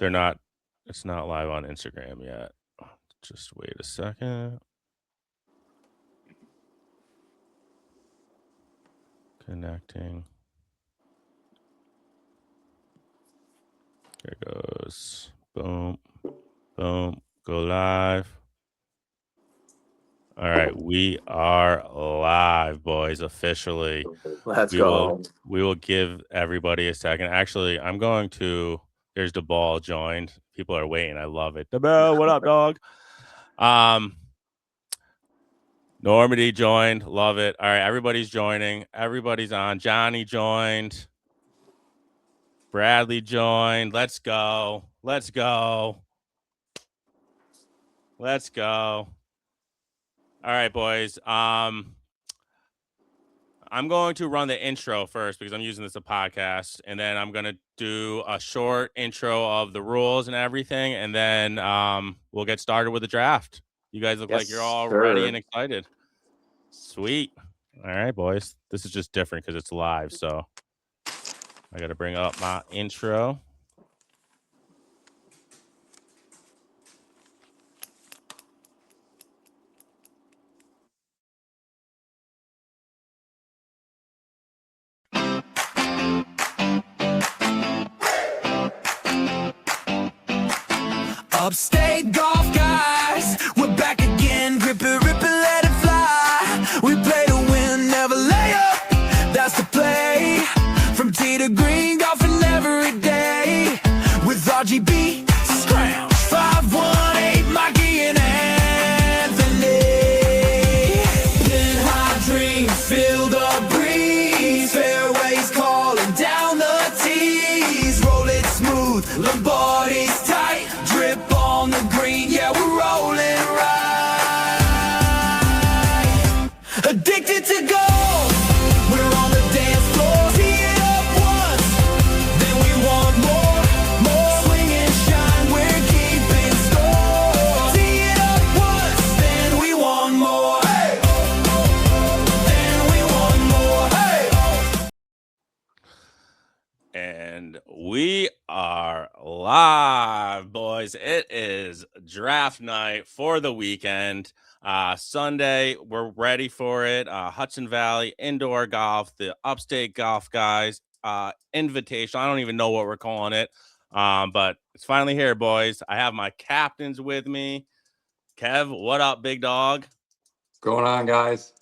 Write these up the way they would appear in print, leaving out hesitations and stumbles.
They're not. It's not live on Instagram yet. Just wait a second. Connecting. There goes. Boom. Boom. Go live. All right, we are live, boys, officially. Let's go. We will give everybody a second. Actually, I'm going to. There's the ball joined. People are waiting. I love it. The bell. What up, dog? Normandy joined. Love it. All right, everybody's joining. Everybody's on. Johnny joined. Bradley joined. Let's go. Let's go. Let's go. All right, boys. I'm going to run the intro first because I'm using this as a podcast, and then I'm going to do a short intro of the rules and everything, and then we'll get started with the draft. You guys look like you're all ready and excited. Sweet. All right, boys. This is just different because it's live, so I got to bring up my intro. Upstate golf guys, we're back again. Grip it, rip it, let it fly. We play to win, never lay up. That's the play. From tee to green, golfing every day. With RGB, scram 518, Mikey and Anthony. Pin high dreams, feel the breeze. Fairways calling down the tees. Roll it smooth, Lombardi's tight. Drip on the green, yeah, we're rolling right. Addicted to gold, we're on the dance floor. Tee it up once, then we want more. Swing and shine, we're keeping score. Tee it up once, then we want more. Then we want more. And we are live, boys. It is draft night for the weekend. Sunday, we're ready for it. Hudson Valley Indoor Golf, the Upstate Golf Guys Invitation. I don't even know what we're calling it, but it's finally here, boys. I have my captains with me. Kev, what up, big dog? What's going on, guys?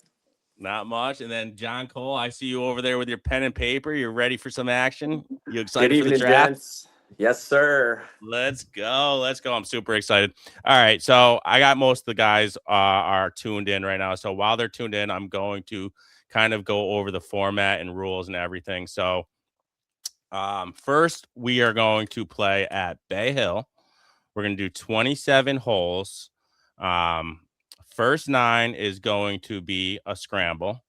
Not much. And then John Cole, I see you over there with your pen and paper. You're ready for some action? You excited for the draft? Gents. Yes, sir. Let's go. Let's go. I'm super excited. All right. So I got most of the guys are tuned in right now. So while they're tuned in, I'm going to kind of go over the format and rules and everything. So first, we are going to play at Bay Hill. We're going to do 27 holes. First 9 is going to be a scramble.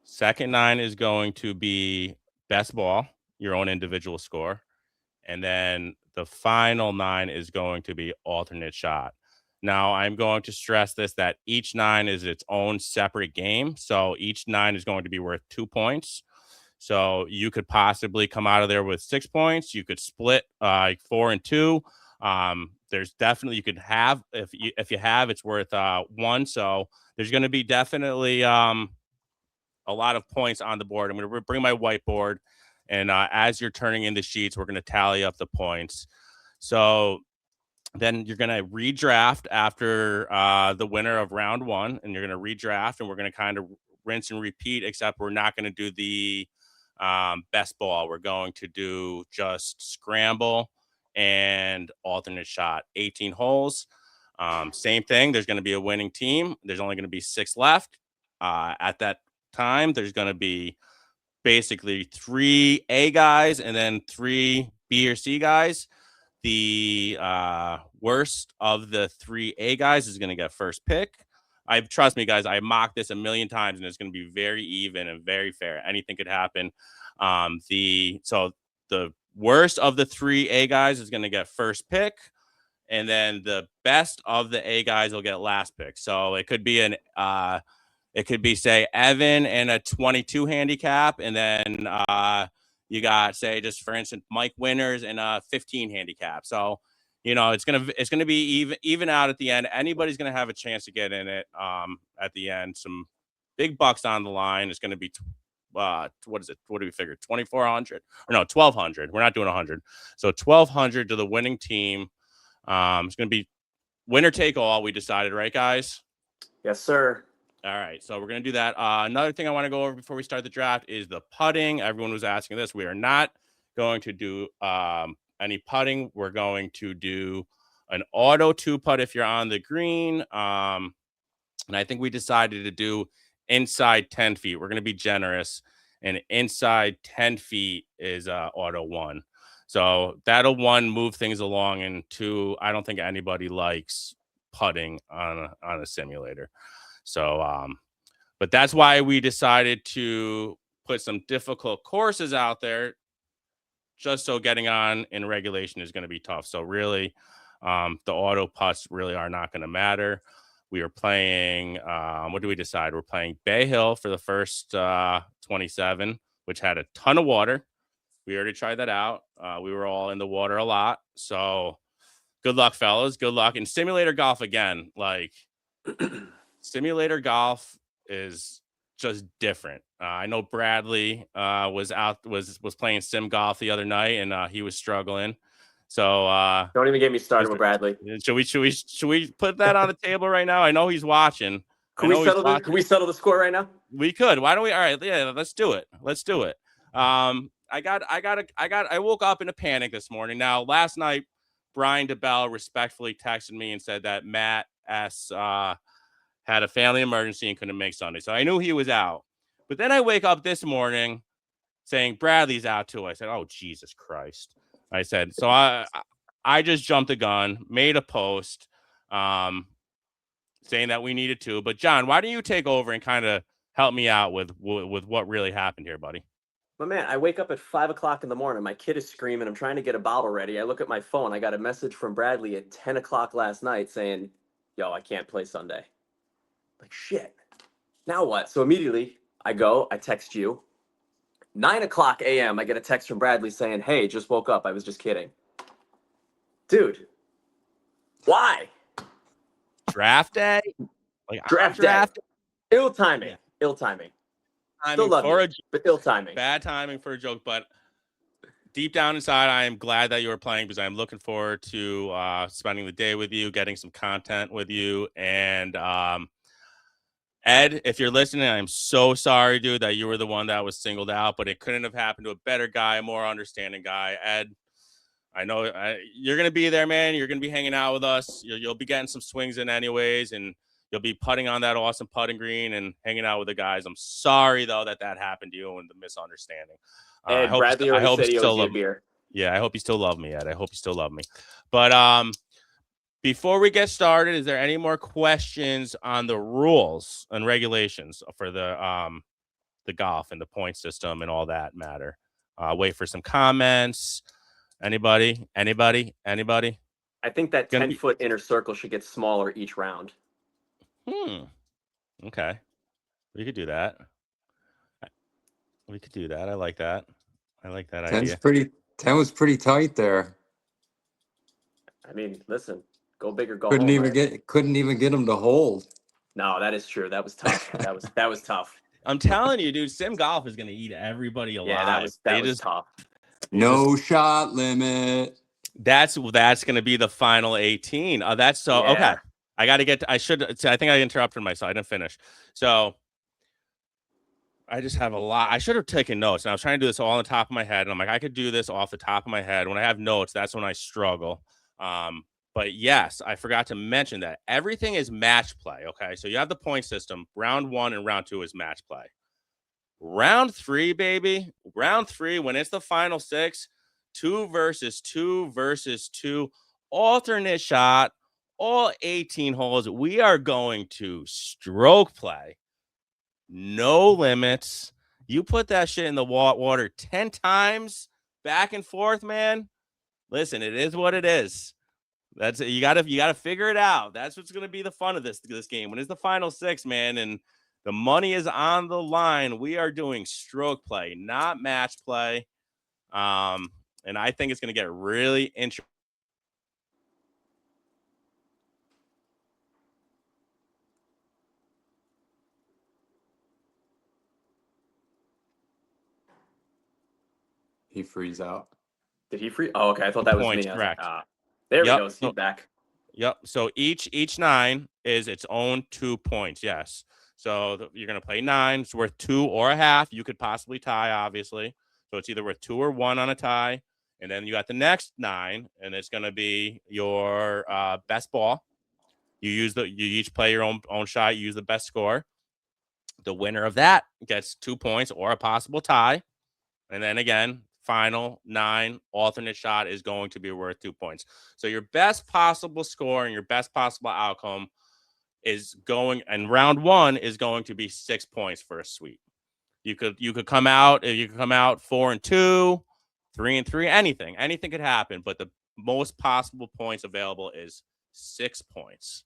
Second 9 is going to be best ball, your own individual score. And then the final 9 is going to be alternate shot. Now, I'm going to stress this, that each 9 is its own separate game. So each 9 is going to be worth 2 points. So you could possibly come out of there with 6 points. You could split 4 and 2. There's definitely, you could have, if you have, it's worth 1. So there's going to be definitely a lot of points on the board. I'm going to bring my whiteboard, and as you're turning in the sheets, we're going to tally up the points. So then you're going to redraft after the winner of round 1, and you're going to redraft, and we're going to kind of rinse and repeat, except we're not going to do the best ball. We're going to do just scramble and alternate shot. 18 holes. Same thing. There's going to be a winning team. There's only going to be 6 left. At that time, there's going to be basically 3 A guys and then 3 B or C guys. The worst of the 3 A guys is going to get first pick. Trust me, guys, I mocked this a million times, and it's going to be very even and very fair. Anything could happen. So the worst of the 3 A guys is going to get first pick, and then the best of the A guys will get last pick. So it could be say Evan and a 22 handicap, and then You got, say, just for instance, Mike Winters and a 15 handicap. So, it's gonna be even out at the end. Anybody's gonna have a chance to get in it. At the end, some big bucks on the line. It's gonna be what is it? What do we figure? 2,400 or no, 1,200. We're not doing 100. So 1,200 to the winning team. It's gonna be winner take all. We decided, right, guys? Yes, sir. All right, so we're going to do that. Another thing I want to go over before we start the draft is the putting. Everyone was asking this. We are not going to do any putting. We're going to do an auto 2-putt if you're on the green. And I think we decided to do inside 10 feet. We're going to be generous. And inside 10 feet is auto 1. So that'll, 1, move things along. And 2, I don't think anybody likes putting on a simulator. So, but that's why we decided to put some difficult courses out there, just so getting on in regulation is going to be tough. So really, the auto putts really are not going to matter. We are playing, what do we decide? We're playing Bay Hill for the first 27, which had a ton of water. We already tried that out. We were all in the water a lot. So good luck, fellas. Good luck. And simulator golf again, like... Simulator golf is just different. I know Bradley was playing sim golf the other night, and he was struggling. So don't even get me started with Bradley. Should we put that on the table right now? I know he's watching. Can we settle the score right now? We could. Why don't we? All right, yeah, let's do it. I woke up in a panic this morning. Now, last night, Brian DeBell respectfully texted me and said that Matt S. Had a family emergency and couldn't make Sunday. So I knew he was out. But then I wake up this morning saying Bradley's out too. I said, oh, Jesus Christ. I said, so I just jumped the gun, made a post saying that we needed to. But John, why don't you take over and kind of help me out with what really happened here, buddy? But man, I wake up at 5 o'clock in the morning. My kid is screaming. I'm trying to get a bottle ready. I look at my phone. I got a message from Bradley at 10 o'clock last night saying, yo, I can't play Sunday. Like, shit. Now what? So immediately I text you. 9 o'clock a.m. I get a text from Bradley saying, hey, just woke up. I was just kidding. Dude, why? Draft day? Like draft day. Ill timing. Yeah. Ill timing. Still love you, but ill timing. Bad timing for a joke, but deep down inside, I am glad that you were playing because I'm looking forward to spending the day with you, getting some content with you. And Ed, if you're listening, I'm so sorry, dude, that you were the one that was singled out, but it couldn't have happened to a better guy, a more understanding guy. Ed, I know you're going to be there, man. You're going to be hanging out with us. You'll be getting some swings in anyways, and you'll be putting on that awesome putting green and hanging out with the guys. I'm sorry, though, that happened to you and the misunderstanding. Ed, Bradley already said he owes you a beer. Yeah, I hope you still love me, Ed. I hope you still love me. But before we get started, is there any more questions on the rules and regulations for the golf and the point system and all that matter? Wait for some comments. Anybody? I think that 10-foot inner circle should get smaller each round. Okay. We could do that. I like that. I like that idea. 10 was pretty tight there. I mean, listen. Go big or go home. Couldn't even get him to hold. No, that is true. That was tough. that was tough. I'm telling you, dude, sim golf is gonna eat everybody alive. Yeah, that was tough. No shot limit. That's gonna be the final 18. That's so okay. I think I interrupted myself. I didn't finish. So I just have a lot. I should have taken notes, and I was trying to do this all on the top of my head. And I'm like, I could do this off the top of my head. When I have notes, that's when I struggle. But yes, I forgot to mention that everything is match play. Okay. So you have the point system. Round 1 and round 2 is match play. Round 3, baby. Round 3, when it's the final 6, 2 versus 2 versus 2, alternate shot, all 18 holes. We are going to stroke play. No limits. You put that shit in the water 10 times back and forth, man. Listen, it is what it is. That's you gotta figure it out. That's what's gonna be the fun of this game. When it's the final 6, man, and the money is on the line, we are doing stroke play, not match play. And I think it's going to get really interesting. He freeze out. Did he free? Oh, okay. I thought that was Points, me. I was like, correct. there we Yep. go. He's back. Yep. So each 9 is its own 2 points. Yes. So you're going to play 9. It's worth 2 or a half. You could possibly tie, obviously. So it's either worth 2 or 1 on a tie. And then you got the next 9, and it's going to be your best ball. You each play your own shot. You use the best score. The winner of that gets 2 points or a possible tie. And then again, final 9 alternate shot is going to be worth 2 points. So your best possible score and your best possible outcome is going, and round 1 is going to be 6 points for a sweep. You could come out 4-2, 3-3, anything could happen, but the most possible points available is 6 points.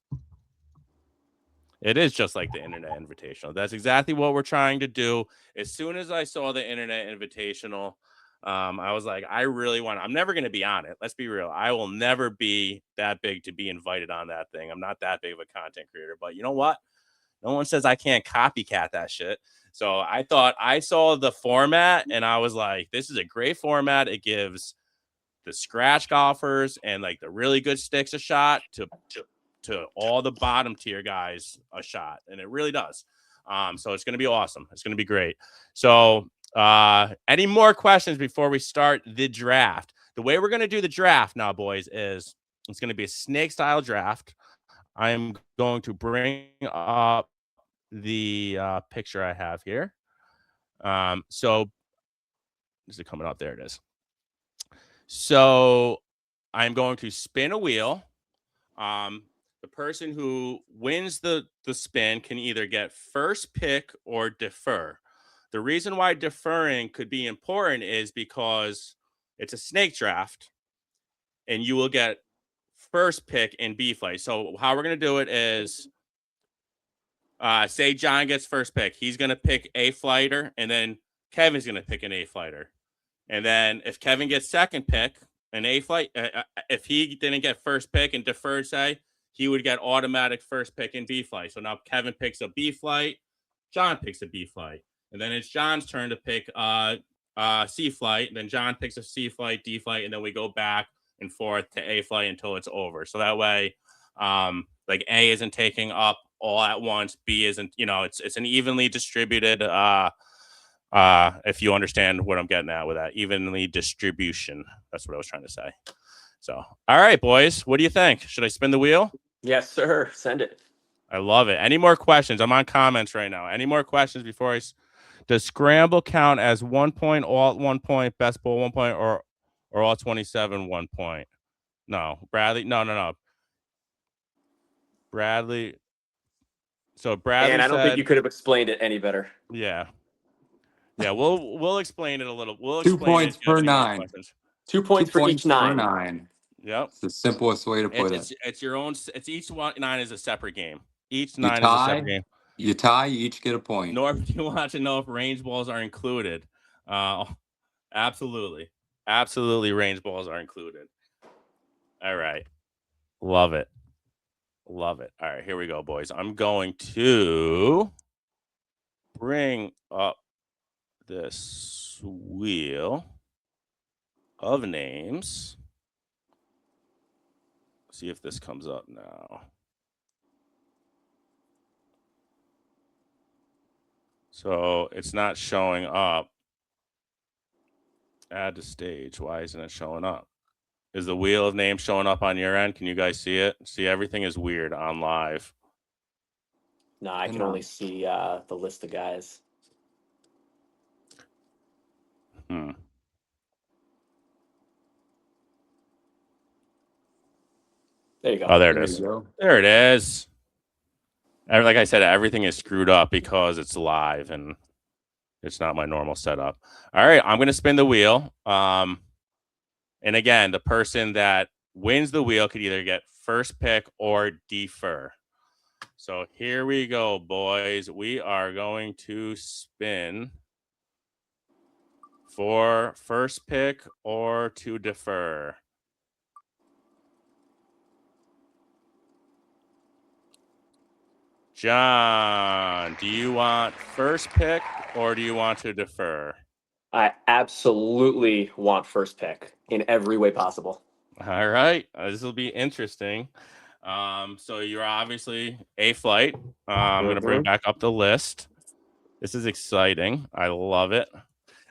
It is just like the Internet Invitational. That's exactly what we're trying to do. As soon as I saw the Internet Invitational, I was like, I really want. I'm never going to be on it. Let's be real. I will never be that big to be invited on that thing. I'm not that big of a content creator. But you know what? No one says I can't copycat that shit. So I thought I saw the format and I was like, this is a great format. It gives the scratch golfers and like the really good sticks a shot to all the bottom tier guys a shot, and it really does. So it's going to be awesome. It's going to be great. So any more questions before we start the draft? The way we're going to do the draft now, boys, is it's going to be a snake style draft. I am going to bring up the picture I have here. So is it coming up? There it is. So I'm going to spin a wheel. The person who wins the spin can either get first pick or defer. The reason why deferring could be important is because it's a snake draft and you will get first pick in B flight. So how we're going to do it is say John gets first pick. He's going to pick a flighter and then Kevin's going to pick an A flighter. And then if Kevin gets second pick, an A flight, if he didn't get first pick and deferred, say, he would get automatic first pick in B flight. So now Kevin picks a B flight, John picks a B flight, and then it's John's turn to pick C flight. Then John picks a C flight, D flight, and then we go back and forth to A flight until it's over. So that way, like A isn't taking up all at once, B isn't. It's an evenly distributed. If you understand what I'm getting at with that, evenly distribution. That's what I was trying to say. So, all right, boys, what do you think? Should I spin the wheel? Yes, sir. Send it. I love it. Any more questions? I'm on comments right now. Any more questions before does scramble count as 1 point, all at 1 point, best ball 1 point, or all 27 1 point? No, Bradley. No. Bradley. So Bradley. And I don't think you could have explained it any better. Yeah. Yeah, we'll explain it a little. We'll 2 explain points per 9. 2 points for each 9. Per 9. Yep. It's the simplest way to put it. It's your own. It's each 9 is a separate game. Each You 9 is a separate game. You tie, you each get a point. Norm, do you want to know if range balls are included? Absolutely. Range balls are included. All right. Love it. All right, here we go, boys. I'm going to bring up this wheel of names. See if this comes up now. So it's not showing up. Add to stage. Why isn't it showing up? Is the wheel of names showing up on your end? Can you guys see it? See, everything is weird on live. No, I can only see the list of guys. There you go. Oh, there it is. There it is. Like I said, everything is screwed up because it's live and it's not my normal setup. All right, I'm going to spin the wheel. And again, the person that wins the wheel could either get first pick or defer. So here we go, boys. We are going to spin for first pick or to defer? John, do you want first pick or do you want to defer? I absolutely want first pick in every way possible. All right, this will be interesting. So you're obviously A flight. I'm gonna bring back up the list. This is exciting. I love it.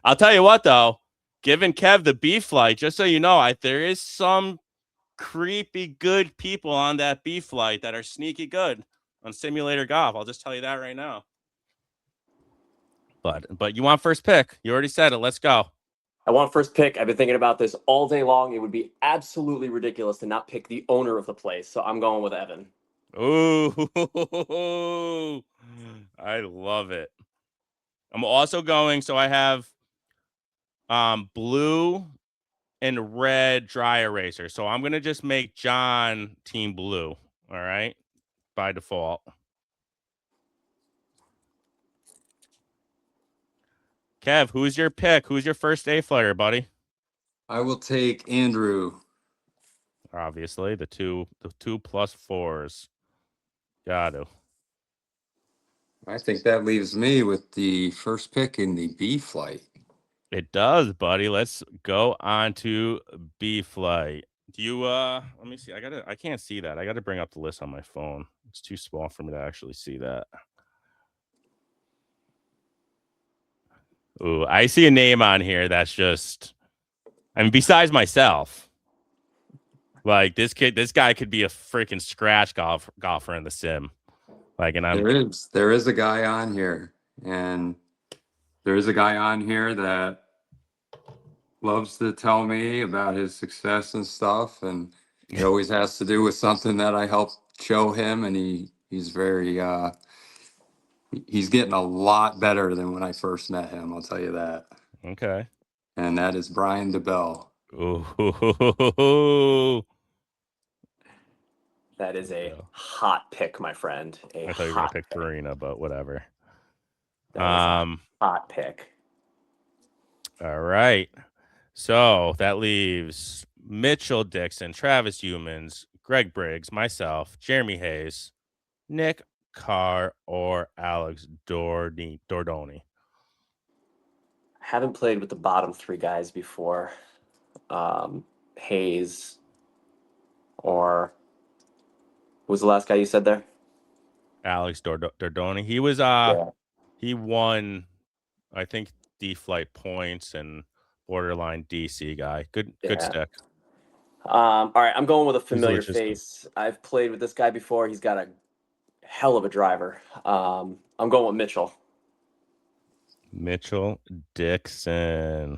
I'll tell you what, though, giving Kev the B flight, just so you know, there is some creepy good people on that B flight that are sneaky good on simulator golf. I'll just tell you that right now. But you want first pick. You already said it. Let's go. I want first pick. I've been thinking about this all day long. It would be absolutely ridiculous to not pick the owner of the place. So I'm going with Evan. Ooh, I love it. I'm also going, so I have blue and red dry eraser. So I'm going to just make John team blue. All right. By default. Kev, who's your pick? Who's your first A flyer, buddy? I will take Andrew. Obviously, the two plus fours. Got to. I think that leaves me with the first pick in the B flight. It does, buddy. Let's go on to B flight. Do you let me see. I can't see that. I gotta bring up the list on my phone. It's too small for me to actually see that. Ooh, I see a name on here that's just, I mean, besides myself, like this guy could be a freaking scratch golfer in the sim. Like, and there is a guy on here, and there is a guy on here that loves to tell me about his success and stuff, and it always has to do with something that I helped show him, and he's very he's getting a lot better than when I first met him, I'll tell you that. Okay. And that is Brian DeBell. Ooh. That is a hot pick, my friend. I thought you were gonna pick Farina, but whatever. Hot pick. All right. So that leaves Mitchell Dixon, Travis Humans, Greg Briggs, myself, Jeremy Hayes, Nick Carr, or Alex Dordoni. I haven't played with the bottom three guys before. Hayes, or who was the last guy you said there? Alex Dordoni. He was he won, I think, D flight points and borderline DC guy. Good stick. All right, I'm going with a familiar face. I've played with this guy before. He's got a hell of a driver. I'm going with Mitchell. Mitchell Dixon.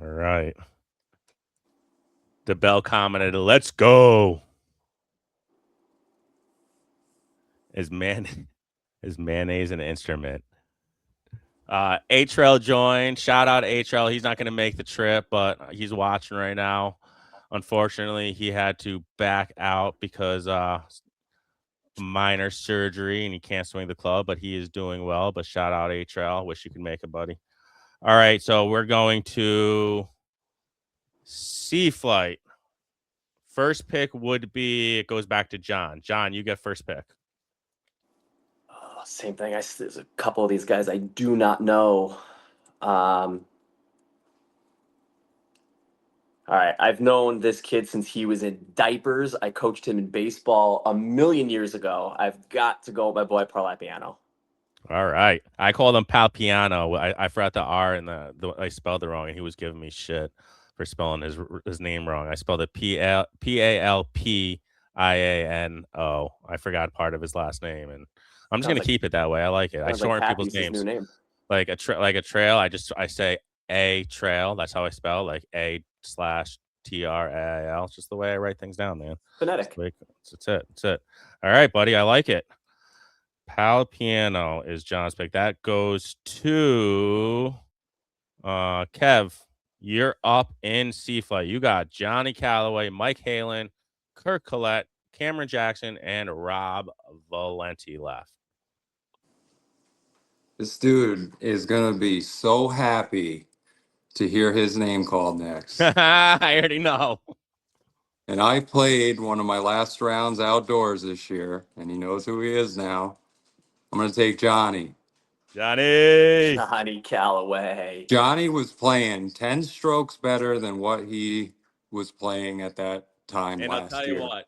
All right. DeBell commented, "Let's go." Is mayonnaise an instrument? Atrell joined. Shout out Atrell. He's not going to make the trip, but he's watching right now. Unfortunately, he had to back out because minor surgery and he can't swing the club, but he is doing well. But shout out Atrell. Wish you could make it, buddy. All right, so we're going to C flight. First pick would be, it goes back to John. John, you get first pick. Same thing. There's a couple of these guys I do not know. All right. I've known this kid since he was in diapers. I coached him in baseball a million years ago. I've got to go with my boy Parlapiano. All right. I called him Palpiano. I forgot the R and I spelled it wrong, and he was giving me shit for spelling his name wrong. I spelled it Palpiano. I forgot part of his last name, and I'm just gonna keep it that way. I like it. I shorten people's names. New name. Like a trail. I say a trail. That's how I spell, like A/TRAIL. It's just the way I write things down, man. Phonetic. That's it. All right, buddy. I like it. Palpiano is John's pick. That goes to Kev. You're up in C flight. You got Johnny Callaway, Mike Halen, Kirk Collette, Cameron Jackson, and Rob Valenti left. This dude is gonna be so happy to hear his name called next. I already know. And I played one of my last rounds outdoors this year, and he knows who he is now. I'm gonna take Johnny. Johnny. Johnny Callaway. Johnny was playing 10 strokes better than what he was playing at that time And I'll last tell you year. what,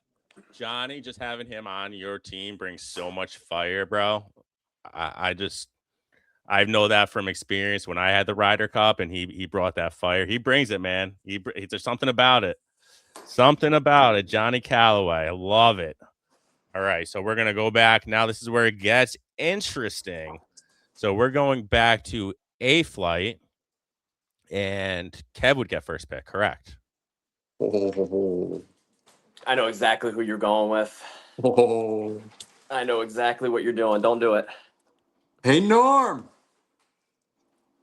Johnny, just having him on your team brings so much fire, bro. I know that from experience when I had the Ryder Cup, and he brought that fire. He brings it, man. There's something about it. Something about it. Johnny Callaway. I love it. All right, so we're gonna go back now. This is where it gets interesting. So we're going back to A flight, and Kev would get first pick, correct? I know exactly who you're going with. I know exactly what you're doing. Don't do it. Hey, Norm.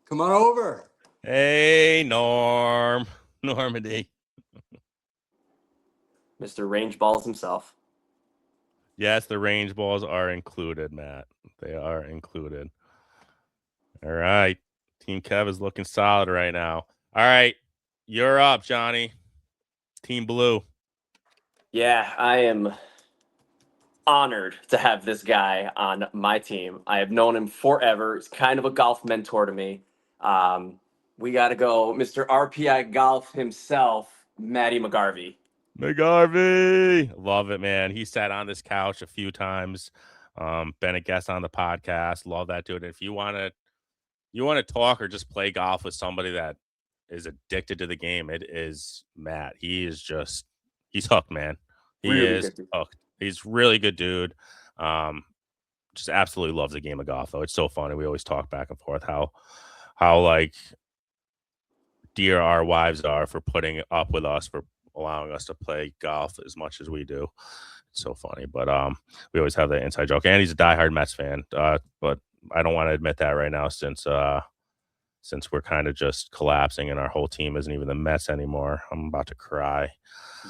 Come on over. Hey, Normandy. Mr. Range Balls himself. Yes, the range balls are included, Matt. They are included. All right. Team Kev is looking solid right now. All right. You're up, Johnny. Team Blue. Yeah, I am honored to have this guy on my team. I have known him forever. He's kind of a golf mentor to me. We got to go, Mr. RPI Golf himself, Matty McGarvey. McGarvey. Love it, man. He sat on this couch a few times. Been a guest on the podcast. Love that dude. If you want to talk or just play golf with somebody that is addicted to the game, it is Matt. He's hooked, man. He Really is good dude. hooked. He's really good dude. Just absolutely loves the game of golf, though. It's so funny. We always talk back and forth how like dear our wives are for putting up with us, for allowing us to play golf as much as we do. It's so funny. But we always have that inside joke. And he's a diehard Mets fan. But I don't want to admit that right now since we're kind of just collapsing and our whole team isn't even the Mets anymore. I'm about to cry.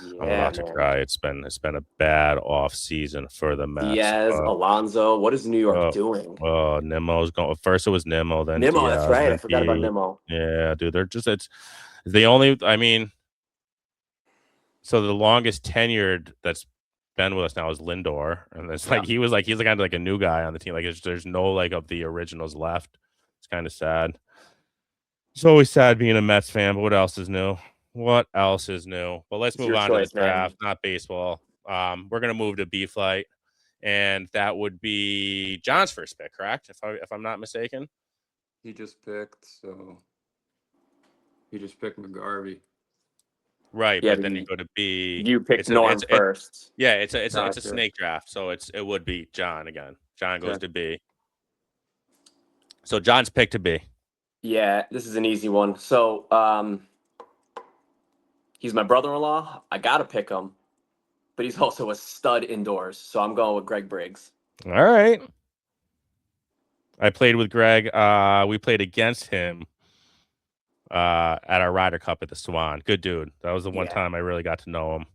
Yeah, I'm about to man. cry. It's been a bad off season for the Mets. Diaz, Alonso. What is New York doing? Nimmo's going. First it was Nimmo, then Nimmo, Diaz, that's right. I then forgot about Pete. Nimmo. Yeah, dude. They're just it's the only. I mean, so the longest tenured that's been with us now is Lindor, and it's like he's like kind of like a new guy on the team. Like there's no like of the originals left. It's kind of sad. It's always sad being a Mets fan, but what else is new? What else is new? But let's It's move your on choice, to the draft, not baseball. We're gonna move to B flight, and that would be John's first pick, correct? If I'm not mistaken. He just picked McGarvey. Right, Yeah, but then you go to B. You picked Norm first. Yeah, it's a Gotcha. snake draft, so it would be John again. John goes Okay. to B. So John's pick to B. Yeah, this is an easy one. So, he's my brother-in-law. I gotta pick him, but he's also a stud indoors. So I'm going with Greg Briggs. All right. I played with Greg. We played against him at our Ryder Cup at the Swan. Good dude. That was the one time I really got to know him.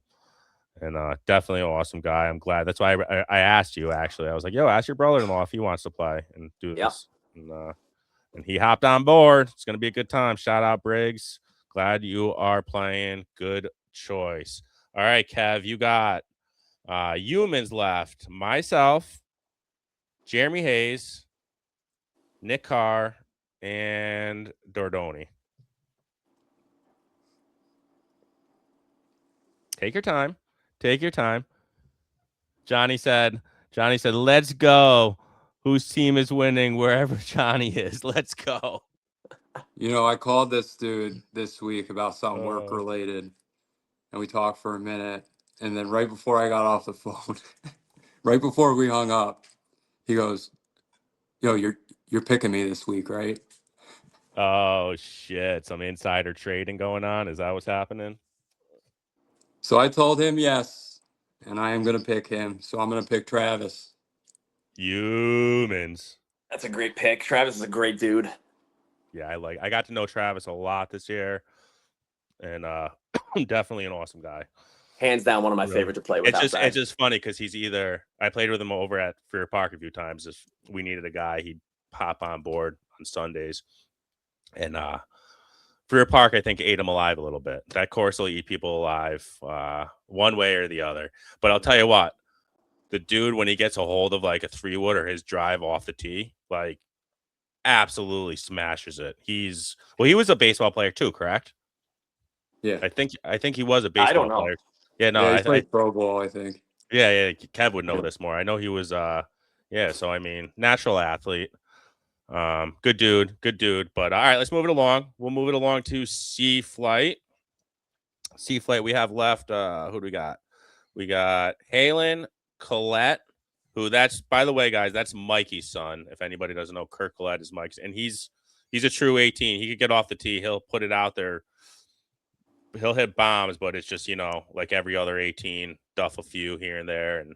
And definitely an awesome guy. I'm glad. That's why I asked you, actually. I was like, yo, ask your brother-in-law if he wants to play and do this. And he hopped on board. It's going to be a good time. Shout out, Briggs. Glad you are playing. Good choice. All right, Kev, you got humans left. Myself, Jeremy Hayes, Nick Carr, and Dordoni. Take your time. Take your time. Johnny said, let's go. Whose team is winning wherever Johnny is? Let's go. You know, I called this dude this week about something work related, and we talked for a minute. And then right before I got off the phone, right before we hung up, he goes, "Yo, you're picking me this week, right?" Oh shit! Some insider trading going on. Is that what's happening? So I told him yes, and I am gonna pick him. So I'm gonna pick Travis. Humans. That's a great pick. Travis is a great dude. Yeah, I got to know Travis a lot this year, and definitely an awesome guy. Hands down, one of my favorite to play with. It's just funny because he's I played with him over at Freer Park a few times. If we needed a guy, he'd hop on board on Sundays. And Freer Park, I think, ate them alive a little bit. That course will eat people alive one way or the other. But I'll tell you what, the dude, when he gets a hold of like a 3-wood or his drive off the tee, like absolutely smashes it. He was a baseball player too, correct? Yeah. I think he was a I don't baseball know. player. Yeah, no, Yeah, he played pro ball, I think. yeah, Kev would know Yeah. this more. I know he was yeah, so I mean, natural athlete. Good dude. But all right, let's move it along. We'll move it along to C Flight. C Flight, we have left who do we got? We got Halen Collette, who that's, by the way, guys, that's Mikey's son. If anybody doesn't know, Kirk Collette is Mike's, and he's a true 18. He could get off the tee, he'll put it out there. He'll hit bombs, but it's just, like every other 18, duff a few here and there, and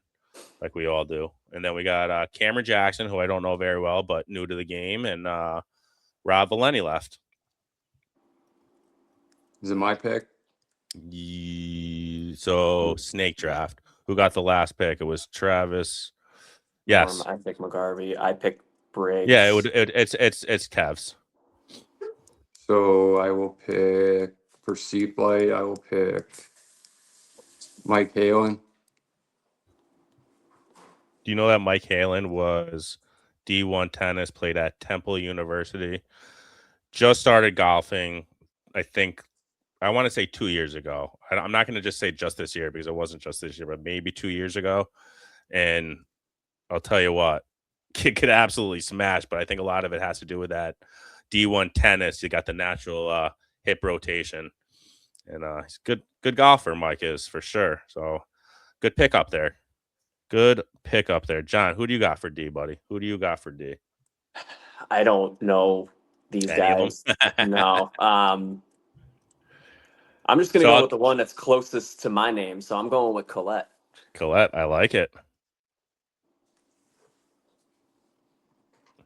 like we all do. And then we got Cameron Jackson, who I don't know very well, but new to the game, and Rob Valeni left. Is it my pick? So snake draft. Who got the last pick? It was Travis. Yes. I picked McGarvey. I picked Briggs. Yeah, it's Kev's. So I will pick for Seablight. I will pick Mike Halen. Do you know that Mike Halen was D1 tennis, played at Temple University, just started golfing, I think, I want to say 2 years ago. I'm not going to just say just this year because it wasn't just this year, but maybe 2 years ago. And I'll tell you what, kid could absolutely smash, but I think a lot of it has to do with that D1 tennis. You got the natural hip rotation. And he's good golfer, Mike is, for sure. So good pick up there. Good pick up there. John, who do you got for D, buddy? Who do you got for D? I don't know these guys. No. I'm just going to go with the one that's closest to my name. So I'm going with Collette. Collette, I like it.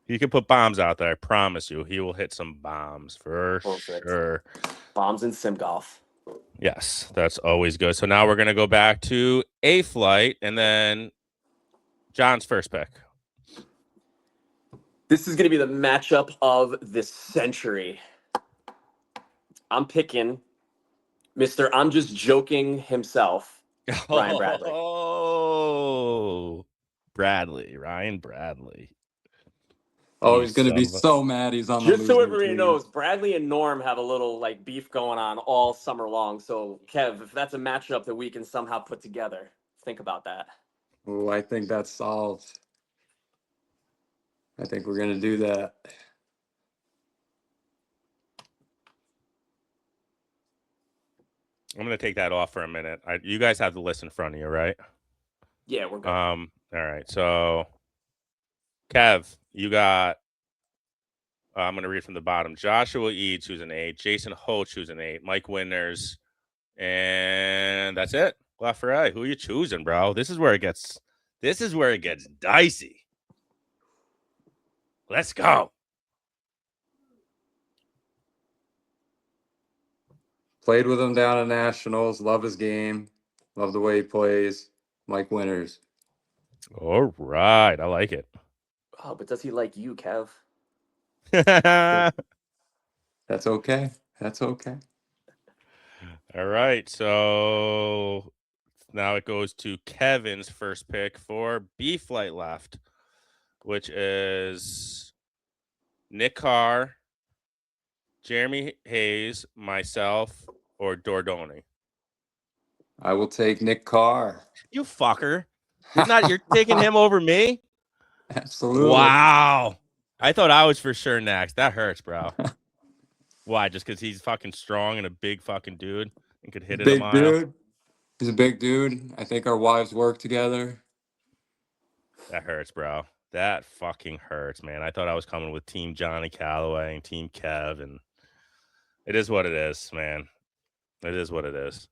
He can put bombs out there. I promise you. He will hit some bombs for sure. Bombs in sim golf. Yes, that's always good. So now we're going to go back to A Flight and then John's first pick. This is going to be the matchup of the century. I'm picking Mr. I'm Just Joking himself, Ryan Bradley. Oh, Ryan Bradley. Oh, he's going to be so mad he's on the Just so losing everybody team. knows, Bradley and Norm have a little beef going on all summer long. So, Kev, if that's a matchup that we can somehow put together, think about that. Oh, I think that's solved. I think we're going to do that. I'm going to take that off for a minute. You guys have the list in front of you, right? Yeah, we're good. All right. So, Kev, you got, I'm going to read from the bottom. Joshua Eads, who's an 8. Jason Hoch, who's an 8. Mike Winters. And that's it. Left for right. Who are you choosing, bro? This is where it gets dicey. Let's go. Played with him down at Nationals. Love his game. Love the way he plays. Mike Winters. All right. I like it. Oh, but does he like you, Kev? That's okay. That's okay. All right. So now it goes to Kevin's first pick for B Flight left, which is Nick Carr, Jeremy Hayes, myself, or Dordoni. I will take Nick Carr. You fucker. You're taking him over me? Absolutely. Wow. I thought I was for sure next. That hurts, bro. Why? Just because he's fucking strong and a big fucking dude and could hit it a mile? Big dude. He's a big dude. I think our wives work together. That hurts, bro. That fucking hurts, man. I thought I was coming with Team Johnny Callaway and Team Kev, and it is what it is, man. It is what it is.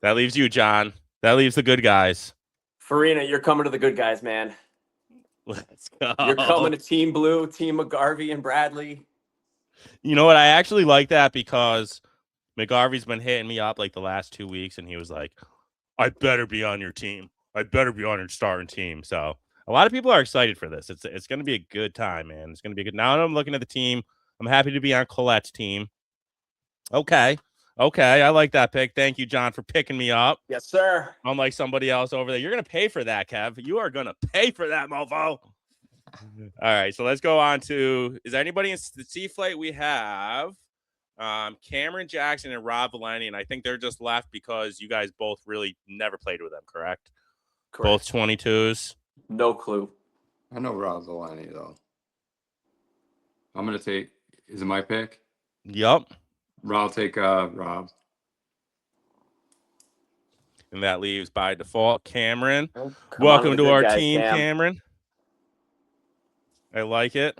That leaves you, John. That leaves the good guys. Farina, you're coming to the good guys, man. Let's go. You're coming to Team Blue, Team McGarvey and Bradley. You know what? I actually like that because McGarvey's been hitting me up like the last 2 weeks, and he was like, I better be on your team. I better be on your starting team. So A lot of people are excited for this. It's going to be a good time, man. It's going to be good. Now I'm looking at the team. I'm happy to be on Colette's team. Okay. I like that pick. Thank you, John, for picking me up. Yes, sir. Unlike somebody else over there. You're going to pay for that, Kev. You are going to pay for that, mofo. All right, so let's go on to, is there anybody in the C flight? We have Cameron Jackson and Rob Valenti, and I think they're just left because you guys both really never played with them, correct? Both 22s. No clue. I know Rob Valenti, though. I'm going to take, is it my pick? Yup. I'll take Rob. And that leaves by default Cameron. Oh, welcome to our team, Cameron. I like it.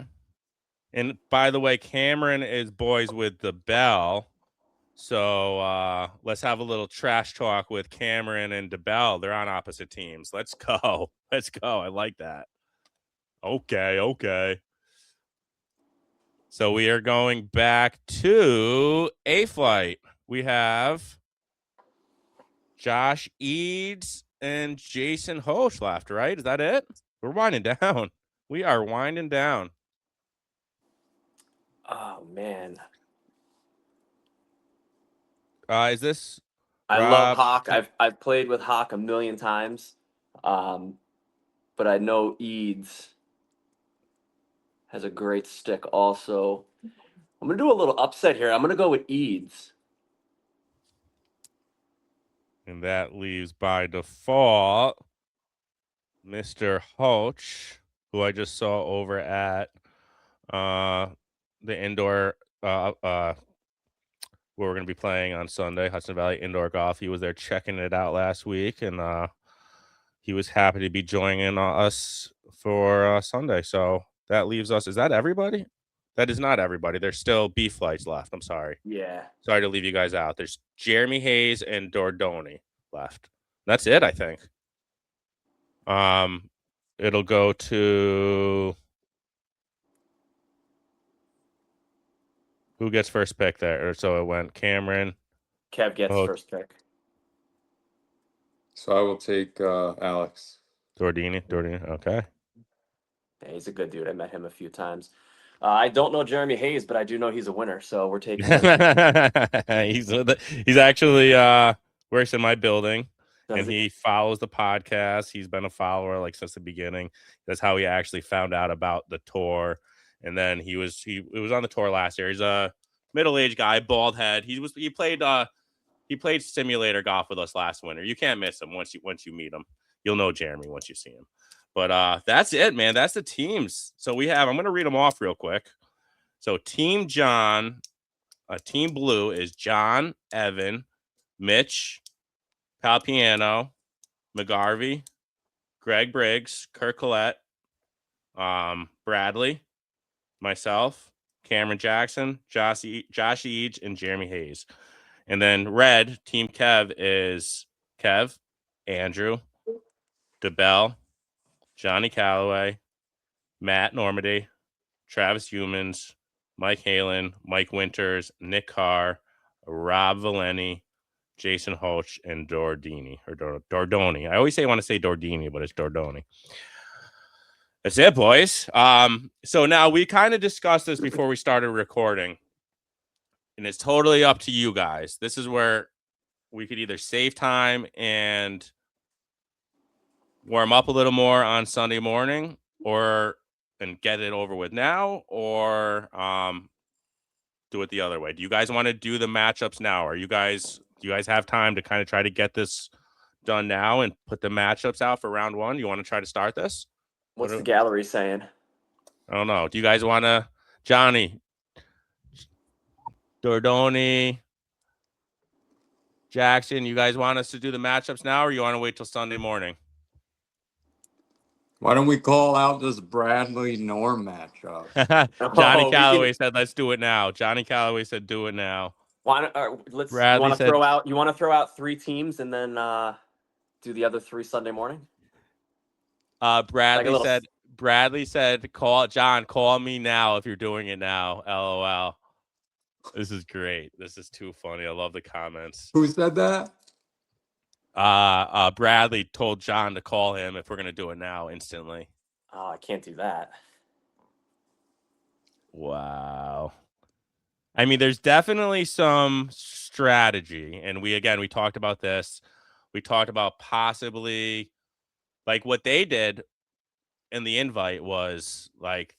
And by the way, Cameron is boys with the Bell. So let's have a little trash talk with Cameron and DeBell. They're on opposite teams. Let's go. Let's go. I like that. Okay. So we are going back to A flight. We have Josh Eads and Jason Hosch left, right? Is that it? We're winding down. We are winding down. Oh man. Is this? I Rob? love Hawk. I've played with Hawk a million times, but I know Eads has a great stick. Also, I'm gonna do a little upset here. I'm gonna go with Eads. And that leaves by default Mr. Hoch, who I just saw over at the indoor where we're going to be playing on Sunday, Hudson Valley Indoor Golf. He was there checking it out last week, and he was happy to be joining us for Sunday. So that leaves us. Is that everybody? That is not everybody. There's still B flights left. I'm sorry. Yeah. Sorry to leave you guys out. There's Jeremy Hayes and Dordoni left. That's it, I think. It'll go to who gets first pick there? Or so it went Cameron. Kev gets first pick. So I will take Alex. Dordini. Okay. Yeah, he's a good dude. I met him a few times. I don't know Jeremy Hayes, but I do know he's a winner. So we're taking him. He's actually works in my building. And he follows the podcast. He's been a follower like since the beginning. That's how he actually found out about the tour. And then he was on the tour last year. He's a middle-aged guy, bald head. He played simulator golf with us last winter. You can't miss him once you meet him. You'll know Jeremy once you see him. But that's it, man. That's the teams. So I'm going to read them off real quick. So Team John, Team Blue is John, Evan, Mitch, Palpiano, McGarvey, Greg Briggs, Kirk Collette, Bradley, myself, Cameron Jackson, Josh Eads, and Jeremy Hayes. And then red, Team Kev is Kev, Andrew, DeBell, Johnny Calloway, Matt Normandy, Travis Humans, Mike Halen, Mike Winters, Nick Carr, Rob Valenti, Jason Hoch, and Dordini or Dordoni. I always want to say Dordini, but it's Dordoni. That's it, boys. So now we kind of discussed this before we started recording, and it's totally up to you guys. This is where we could either save time and warm up a little more on Sunday morning, and get it over with now, or do it the other way. Do you guys want to do the matchups now? Do you guys have time to kind of try to get this done now and put the matchups out for round one? You want to try to start this? What's the gallery saying? I don't know. Do you guys want to, Johnny, Dordoni, Jackson, you guys want us to do the matchups now, or you want to wait till Sunday morning? Why don't we call out this Bradley Norm matchup? Johnny Calloway said, "Let's do it now." Johnny Calloway said, "Do it now." You want to throw out 3 teams and then do the other 3 Sunday morning? Bradley said, call me now if you're doing it now. LOL. This is great. This is too funny. I love the comments. Who said that? Bradley told John to call him if we're gonna do it now instantly. Oh, I can't do that. Wow. I mean, there's definitely some strategy, and we talked about this. We talked about possibly like what they did in the invite was like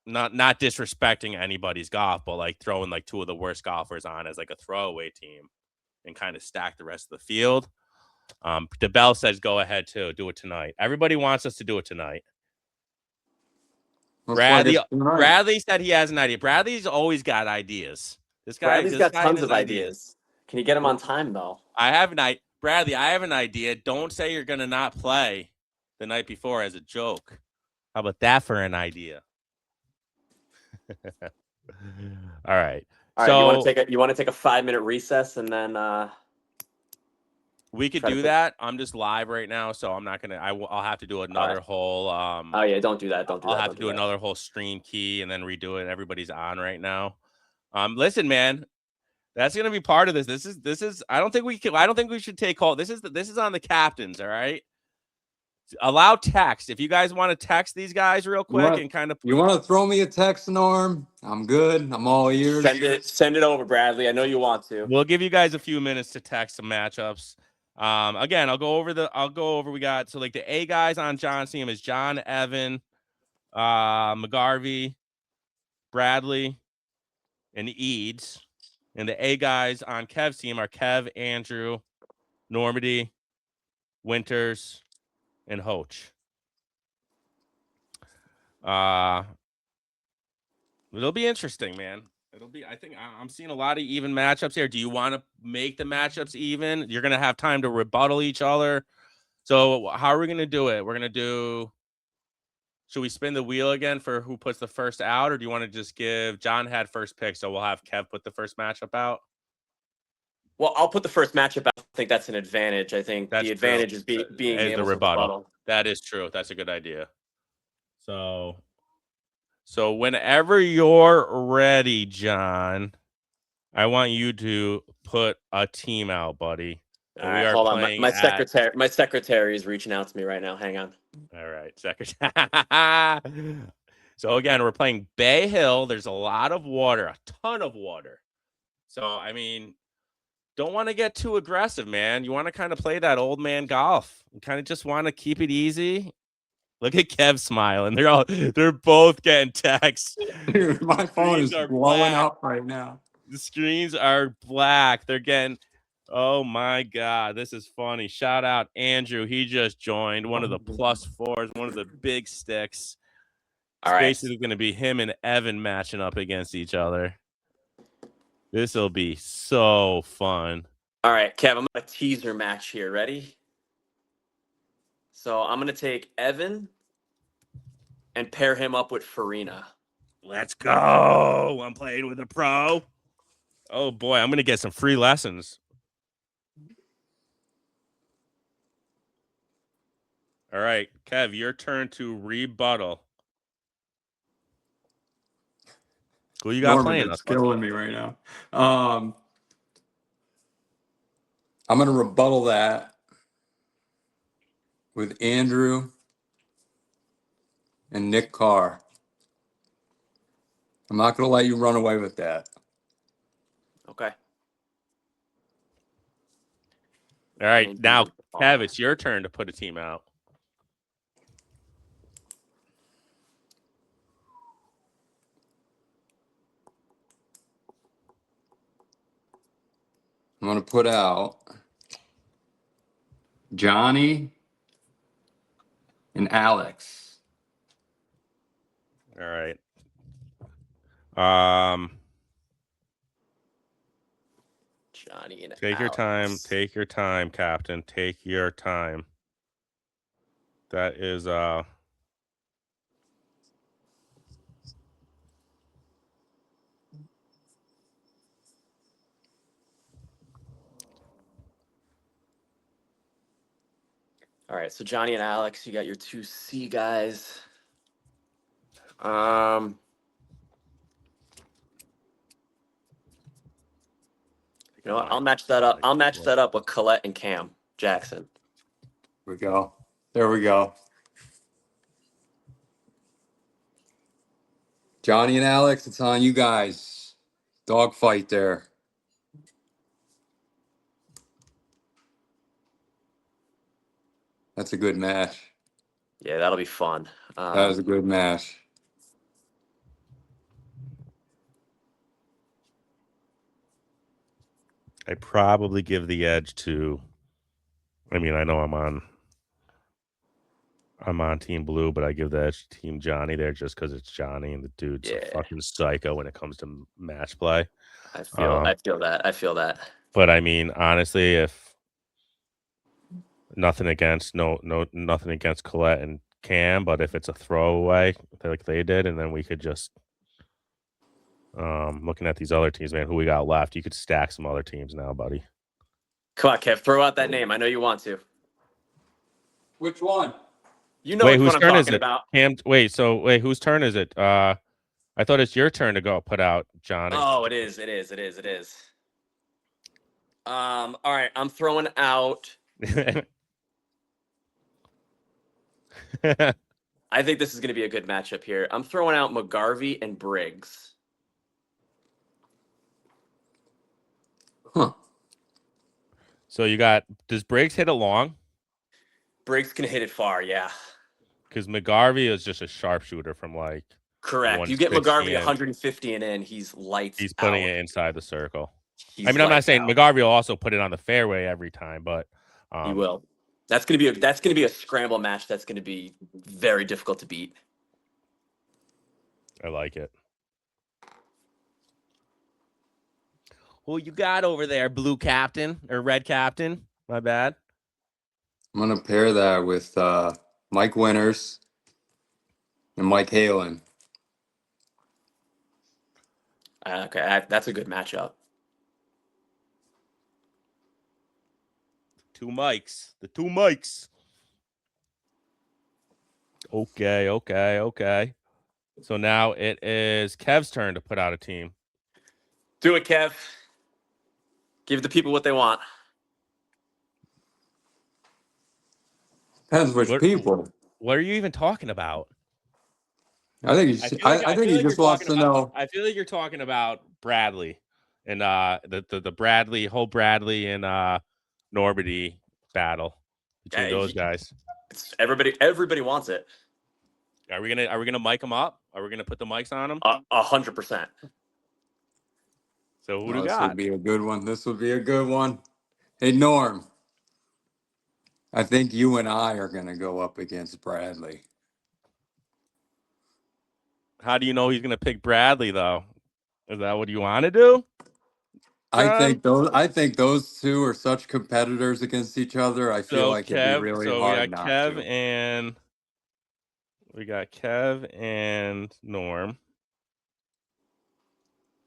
not disrespecting anybody's golf, but like throwing like two of the worst golfers on as like a throwaway team and kind of stack the rest of the field. DeBell says go ahead too, do it tonight. Everybody wants us to do it tonight. Bradley said he has an idea. Bradley's always got ideas. Bradley's got tons of ideas. Can you get him on time though? Bradley, I have an idea. Don't say you're gonna not play the night before as a joke. How about that for an idea? All right. So you want to take a 5-minute recess and then we could do that. I'm just live right now, so I'm not gonna. I'll have to do another whole. Oh yeah, don't do that. I'll have to do another whole stream key and then redo it. Everybody's on right now. Listen, man, that's gonna be part of this. This is. I don't think we should take call. This is on the captains. All right. Allow text. If you guys want to text these guys real quick and kind of. You want to throw me a text, Norm? I'm good. I'm all ears. Send it over, Bradley. I know you want to. We'll give you guys a few minutes to text some matchups. Again, I'll go over. We got so like the A guys on John's team is John, Evan, McGarvey, Bradley, and Eads. And the A guys on Kev's team are Kev, Andrew, Normandy, Winters, and Hoach. It'll be interesting, man. I think I'm seeing a lot of even matchups here. Do you want to make the matchups even? You're going to have time to rebuttal each other. So how are we going to do it? Should we spin the wheel again for who puts the first out? Or do you want to just give John had first pick? So we'll have Kev put the first matchup out. Well, I'll put the first matchup out. I think that's an advantage. I think the advantage is being able to rebuttal. That is true. That's a good idea. So whenever you're ready, John, I want you to put a team out, buddy. All right, hold on. My secretary is reaching out to me right now. Hang on. All right, secretary. So again, we're playing Bay Hill. There's a lot of water, a ton of water. So I mean, don't want to get too aggressive, man. You want to kind of play that old man golf. You kind of just want to keep it easy. Look at Kev smiling. They're both getting texts. Dude, my phone is blowing up right now. The screens are black. They're getting, oh my God, this is funny. Shout out Andrew. He just joined, one of the +4s, one of the big sticks. All right. Basically going to be him and Evan matching up against each other. This will be so fun. All right, Kev, I'm going to teaser match here. Ready? So I'm going to take Evan and pair him up with Farina. Let's go. I'm playing with a pro. Oh, boy. I'm going to get some free lessons. All right, Kev, your turn to rebuttal. Who you got Norman playing? It's killing me right now. I'm going to rebuttal that with Andrew and Nick Carr. I'm not going to let you run away with that. Okay. All right. Now, Kev, it's your turn to put a team out. I'm going to put out Johnny and Alex. All right. Johnny and Take Alex. your time. Take your time, Captain. Take your time. That is All right, so Johnny and Alex, you got your two C guys. You know what? I'll match that up. I'll match that up with Colette and Cam. Jackson. There we go. There we go. Johnny and Alex, it's on you guys. Dog fight there. That's a good match. Yeah, that'll be fun. That was a good match. I probably give the edge to. I mean, I know I'm on Team Blue, but I give the edge to Team Johnny there just because it's Johnny and the dude's a Yeah. fucking psycho when it comes to match play. I feel that. I feel that. But I mean, honestly, if nothing against nothing against Colette and Cam, but if it's a throwaway like they did, and then we could just looking at these other teams, man, who we got left, you could stack some other teams now, buddy. Come on, Kev, throw out that name. I know you want to. Which one? You know Wait, what whose I'm turn talking is it? about. Cam, wait, whose turn is it? I thought it's your turn to go put out Johnny. Oh, it is. All right, I'm throwing out. I think this is going to be a good matchup here. I'm throwing out McGarvey and Briggs. Huh. So does Briggs hit it long? Briggs can hit it far, yeah. Because McGarvey is just a sharpshooter from like. Correct. You get 160 McGarvey and 150 and in, he's lights He's putting out. it inside the circle. He's I mean, I'm not lights saying out. McGarvey will also put it on the fairway every time, but He will. That's gonna be a scramble match. That's gonna be very difficult to beat. I like it. Who you got over there, blue captain or red captain? My bad. I'm going to pair that with Mike Winters and Mike Halen. Okay, that's a good matchup. The two mics. Okay. So now it is Kev's turn to put out a team. Do it, Kev. Give the people what they want. Depends which What- people. What are you even talking about? I think he just wants to know. I feel like you're talking about Bradley and the Bradley whole Bradley and Normandy battle between Yeah, those guys. Everybody wants it. Are we gonna mic them up? Are we gonna put the mics on them? 100%. So who do we This got? would be a good one. This would be a good one. Hey, Norm. I think you and I are going to go up against Bradley. How do you know he's gonna pick Bradley though? Is that what you want to do? I think those two are such competitors against each other. I feel like it'd be really hard not to. We got Kev and Norm.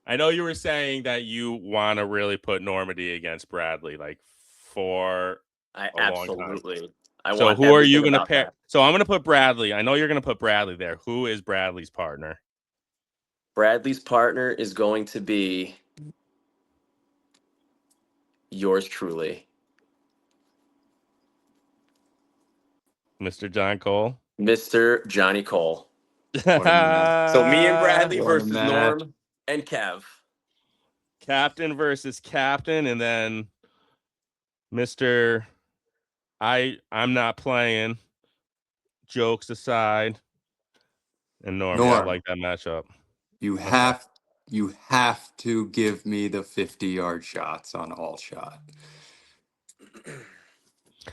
I know you were saying that you want to really put Normandy against Bradley, like for I a long time. absolutely. So who are you going to pair? So I'm going to put Bradley. I know you're going to put Bradley there. Who is Bradley's partner? Bradley's partner is going to be yours truly, Mr. John Cole. Mr. Johnny Cole. What a man. So me and Bradley What a versus match. Norm and Kev. Captain versus captain, and then Mr. I'm not playing. Jokes aside, and Norm. I Norm. like that matchup. You have to give me the 50-yard shots on all shot.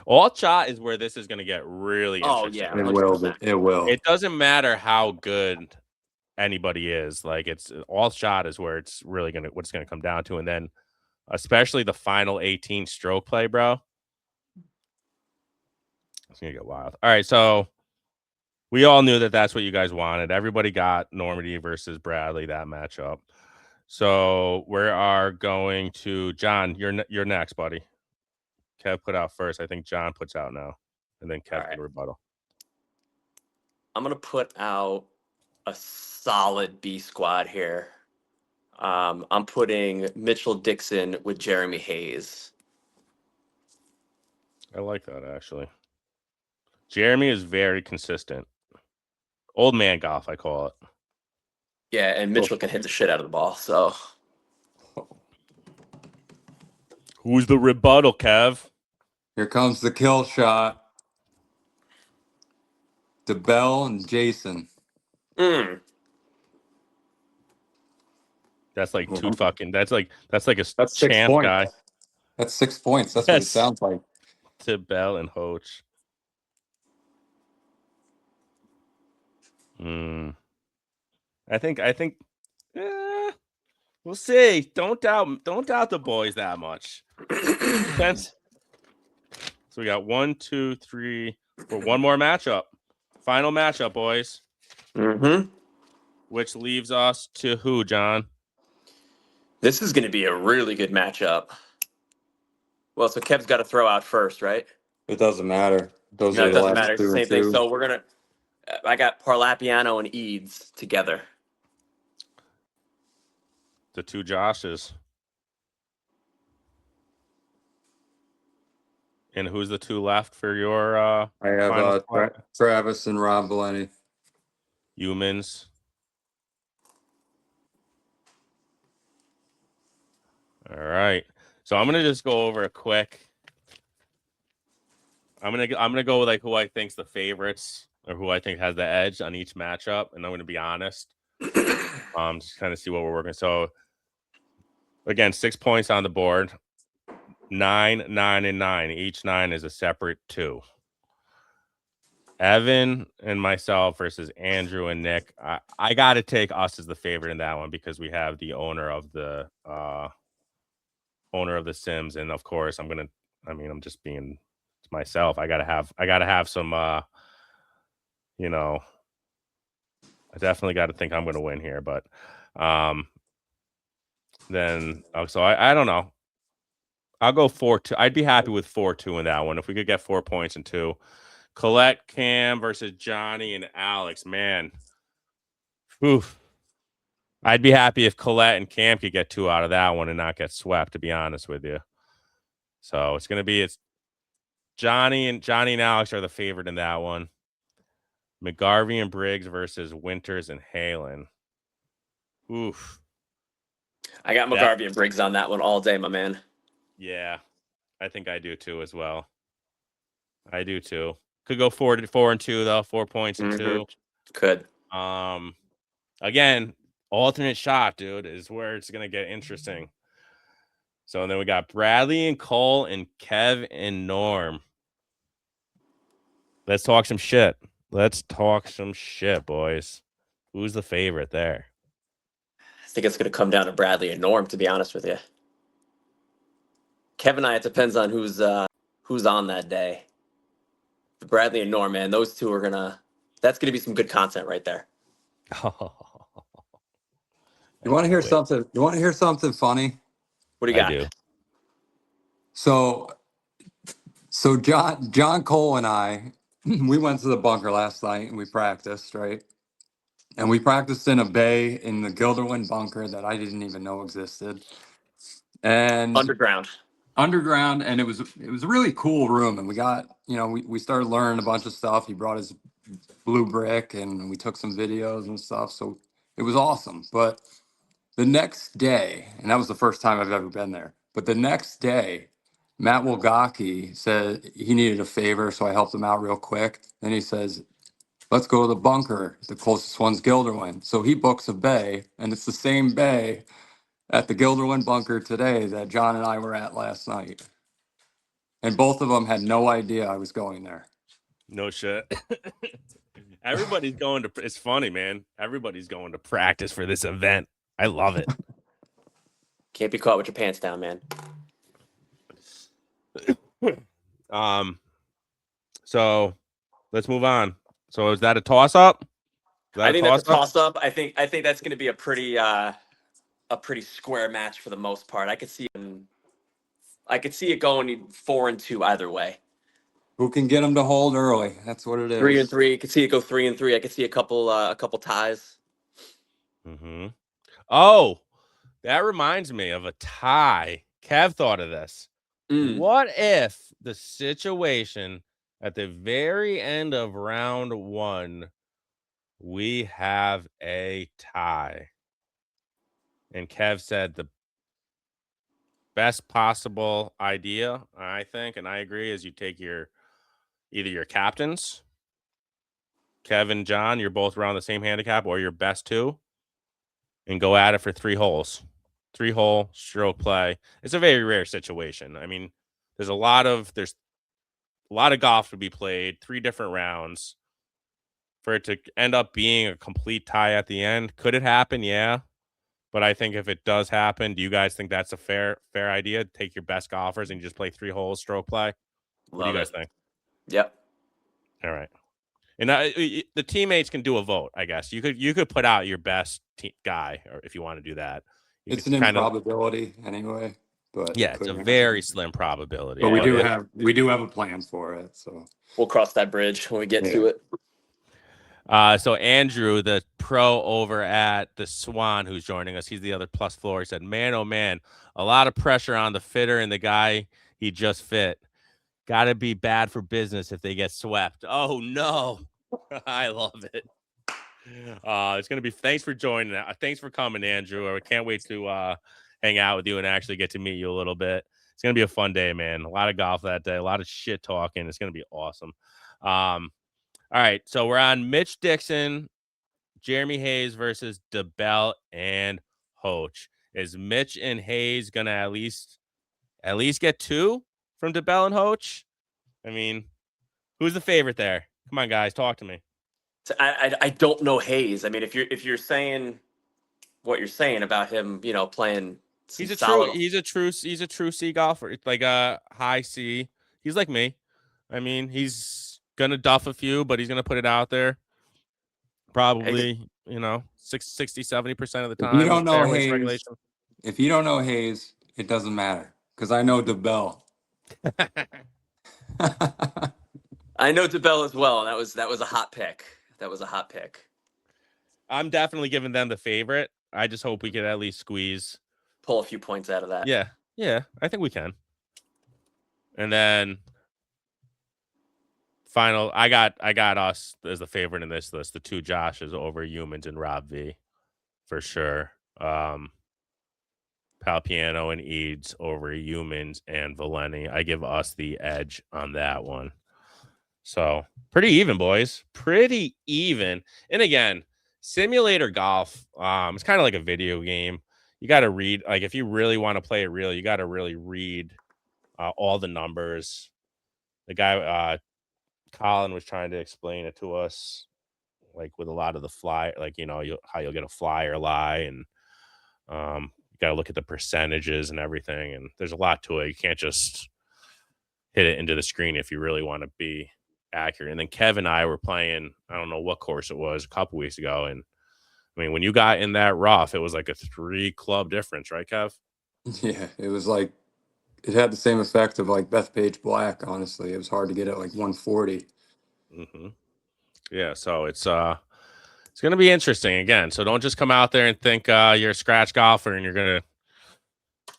All shot is where this is going to get really Oh, interesting. yeah. It will. 100%. It will. It doesn't matter how good anybody is. Like it's all shot is where it's really what it's gonna come down to, and then especially the final 18 stroke play, bro. It's gonna get wild. All right, so we all knew that that's what you guys wanted. Everybody got Normandy versus Bradley, that matchup. So we are going to John. You're next, buddy. Kev put out first. I think John puts out now, and then Kev can rebuttal. I'm going to put out a solid B squad here. I'm putting Mitchell Dixon with Jeremy Hayes. I like that actually. Jeremy is very consistent. Old man golf, I call it. Yeah, and Mitchell can hit the shit out of the ball. So Who's the rebuttal, Kev? Here comes the kill shot. DeBell and Jason. That's like two fucking. That's like a That's 6 champ points. guy. That's 6 points. That's what it Yes. sounds like. To Bell and Hoach. I think we'll see. Don't doubt the boys that much. Depends. So we got 1, 2, 3 for one more matchup. Final matchup, boys. Mm-hmm. Which leaves us to who, John? This is going to be a really good matchup. Well, so Kev's got to throw out first, right? It doesn't matter. Those No, are it the doesn't last matter. It's the 2 same and thing. 2. So we're going to I got Parlapiano and Eads together. The two Joshes. And who's the two left for your I have final Travis and Rob Blenny. humans? All right. So I'm gonna just go over a quick. I'm gonna go with like who I think's the favorites or who I think has the edge on each matchup, and I'm gonna be honest. Just kind of see what we're working. So again, 6 points on the board. 9, 9, and 9. Each 9 is a separate 2. Evan and myself versus Andrew and Nick. I got to take us as the favorite in that one because we have the owner of the Sims, and of course I'm just being myself. I gotta have some I definitely got to think I'm gonna win here, but then so I don't know. I'll go 4-2. I'd be happy with 4-2 in that one if we could get 4 points in 2. Colette, Cam versus Johnny and Alex. Man, oof. I'd be happy if Colette and Cam could get 2 out of that one and not get swept, to be honest with you. So it's Johnny and Alex are the favorite in that one. McGarvey and Briggs versus Winters and Halen. Oof. I got McGarvey and Briggs on that one all day, my man. Yeah, I think I do too as well. I do too. Could go 4-2 though. 4 points and 2. Could. Again, alternate shot, dude, is where it's gonna get interesting. So then we got Bradley and Cole and Kev and Norm. Let's talk some shit. Boys. Who's the favorite there? I think it's going to come down to Bradley and Norm, to be honest with you. Kevin and I, it depends on who's on that day. But Bradley and Norm, man, those two are that's gonna be some good content right there. You want to hear something? You want to hear something funny? What do you got? I do. So John Cole and I, we went to the bunker last night and we practiced, right? And we practiced in a bay in the Gilderland bunker that I didn't even know existed. And Underground, and it was a really cool room. And we got, we started learning a bunch of stuff. He brought his blue brick and we took some videos and stuff. So it was awesome. But the next day, and that was the first time I've ever been there, but the next day, Matt Wilgocki said he needed a favor, so I helped him out real quick. Then he says, let's go to the bunker. The closest one's Gilderland. So he books a bay, and it's the same bay at the Gilderland bunker today that John and I were at last night. And both of them had no idea I was going there. No shit. Everybody's going to, it's funny, man. Everybody's going to practice for this event. I love it. can't be caught with your pants down, man. So let's move on. So is that a toss up? I think that's a toss up. I think that's going to be a pretty square match for the most part. I could see it going 4-2 either way. Who can get them to hold early? That's what it is. 3-3. I could see it go 3-3. I could see a couple ties. Mm-hmm. Oh, that reminds me of a tie. Kev thought of this. What if the situation at the very end of round 1, we have a tie? And Kev said the best possible idea, I think, and I agree, is you take either your captains, Kevin, John, you're both around the same handicap, or your best 2, and go at it for 3 holes. 3-hole stroke play. It's a very rare situation. I mean, there's a lot of golf to be played, 3 different rounds. For it to end up being a complete tie at the end, could it happen? Yeah. But I think if it does happen, do you guys think that's a fair idea? Take your best golfers and just play 3 holes stroke play? What do you guys think? Yep. All right. And the teammates can do a vote, I guess. You could put out your best guy, or if you want to do that. It's an improbability anyway, but yeah, it's a very slim probability. But we do have a plan for it, so we'll cross that bridge when we get to it. So Andrew, the pro over at the Swan, who's joining us, he's the other plus floor. He said, "Man, oh man, a lot of pressure on the fitter and the guy he just fit. Got to be bad for business if they get swept." Oh no, I love it. It's gonna be. Thanks for joining. Thanks for coming, Andrew. I can't wait to hang out with you and actually get to meet you a little bit. It's gonna be a fun day, man. A lot of golf that day. A lot of shit talking. It's gonna be awesome. All right, so we're on Mitch Dixon, Jeremy Hayes versus DeBell and Hoach. Is Mitch and Hayes gonna at least get 2 from DeBell and Hoach? I mean, who's the favorite there? Come on, guys, talk to me. I don't know Hayes. I mean, if you're saying what you're saying about him, playing. He's a true C golfer. It's like a high C. He's like me. I mean, he's gonna duff a few, but he's gonna put it out there. Probably, 60-70% of the time. If you don't know Hayes, it doesn't matter because I know DeBell. I know DeBell as well. That was a hot pick. I'm definitely giving them the favorite. I just hope we can at least pull a few points out of that. Yeah, I think we can. And then final, I got us as the favorite in this list. The 2 Joshes over Humans and Rob V, for sure. Palpiano and Eads over Humans and Valeni. I give us the edge on that one. So pretty even, boys. Pretty even. And again, simulator golf, it's kind of like a video game. You got to read, like, if you really want to play it real, you got to really read all the numbers. The guy, Colin, was trying to explain it to us, like with a lot of the fly, like, how you'll get a flyer lie, and you got to look at the percentages and everything. And there's a lot to it. You can't just hit it into the screen if you really want to be accurate. And then Kev and I were playing, I don't know what course it was, a couple weeks ago, and I mean, when you got in that rough, it was like a 3 club difference, right, Kev? Yeah, it was like it had the same effect of like Bethpage Black. Honestly, it was hard to get at like 140. Yeah, so it's going to be interesting again. So don't just come out there and think you're a scratch golfer and you're going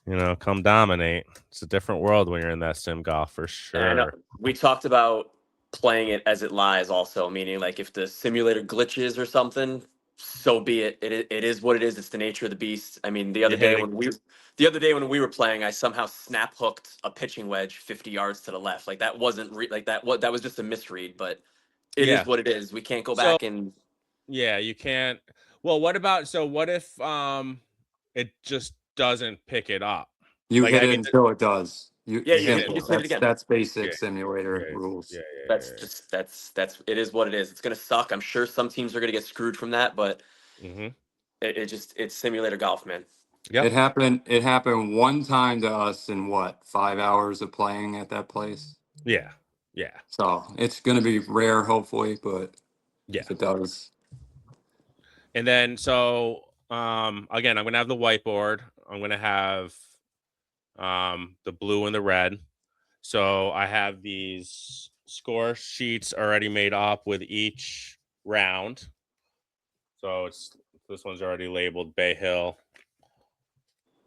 to come dominate. It's a different world when you're in that sim golf, for sure. We talked about playing it as it lies also, meaning like if the simulator glitches or something, so be it. It is what it is. It's the nature of the beast. I mean, the other day when we were playing, I somehow snap hooked a pitching wedge 50 yards to the left. Like that wasn't that was just a misread, but it is what it is. We can't go back and you can't. Well, what if it just doesn't pick it up? You hit it until it does. You hit it again. That's basic simulator rules. It is what it is. It's gonna suck. I'm sure some teams are gonna get screwed from that, but it's simulator golf, man. Yeah, it happened one time to us in 5 hours of playing at that place. Yeah. So it's gonna be rare, hopefully, but if it does. And then again, I'm gonna have the whiteboard. I'm gonna have the blue and the red. So I have these score sheets already made up with each round. So this one's already labeled Bay Hill,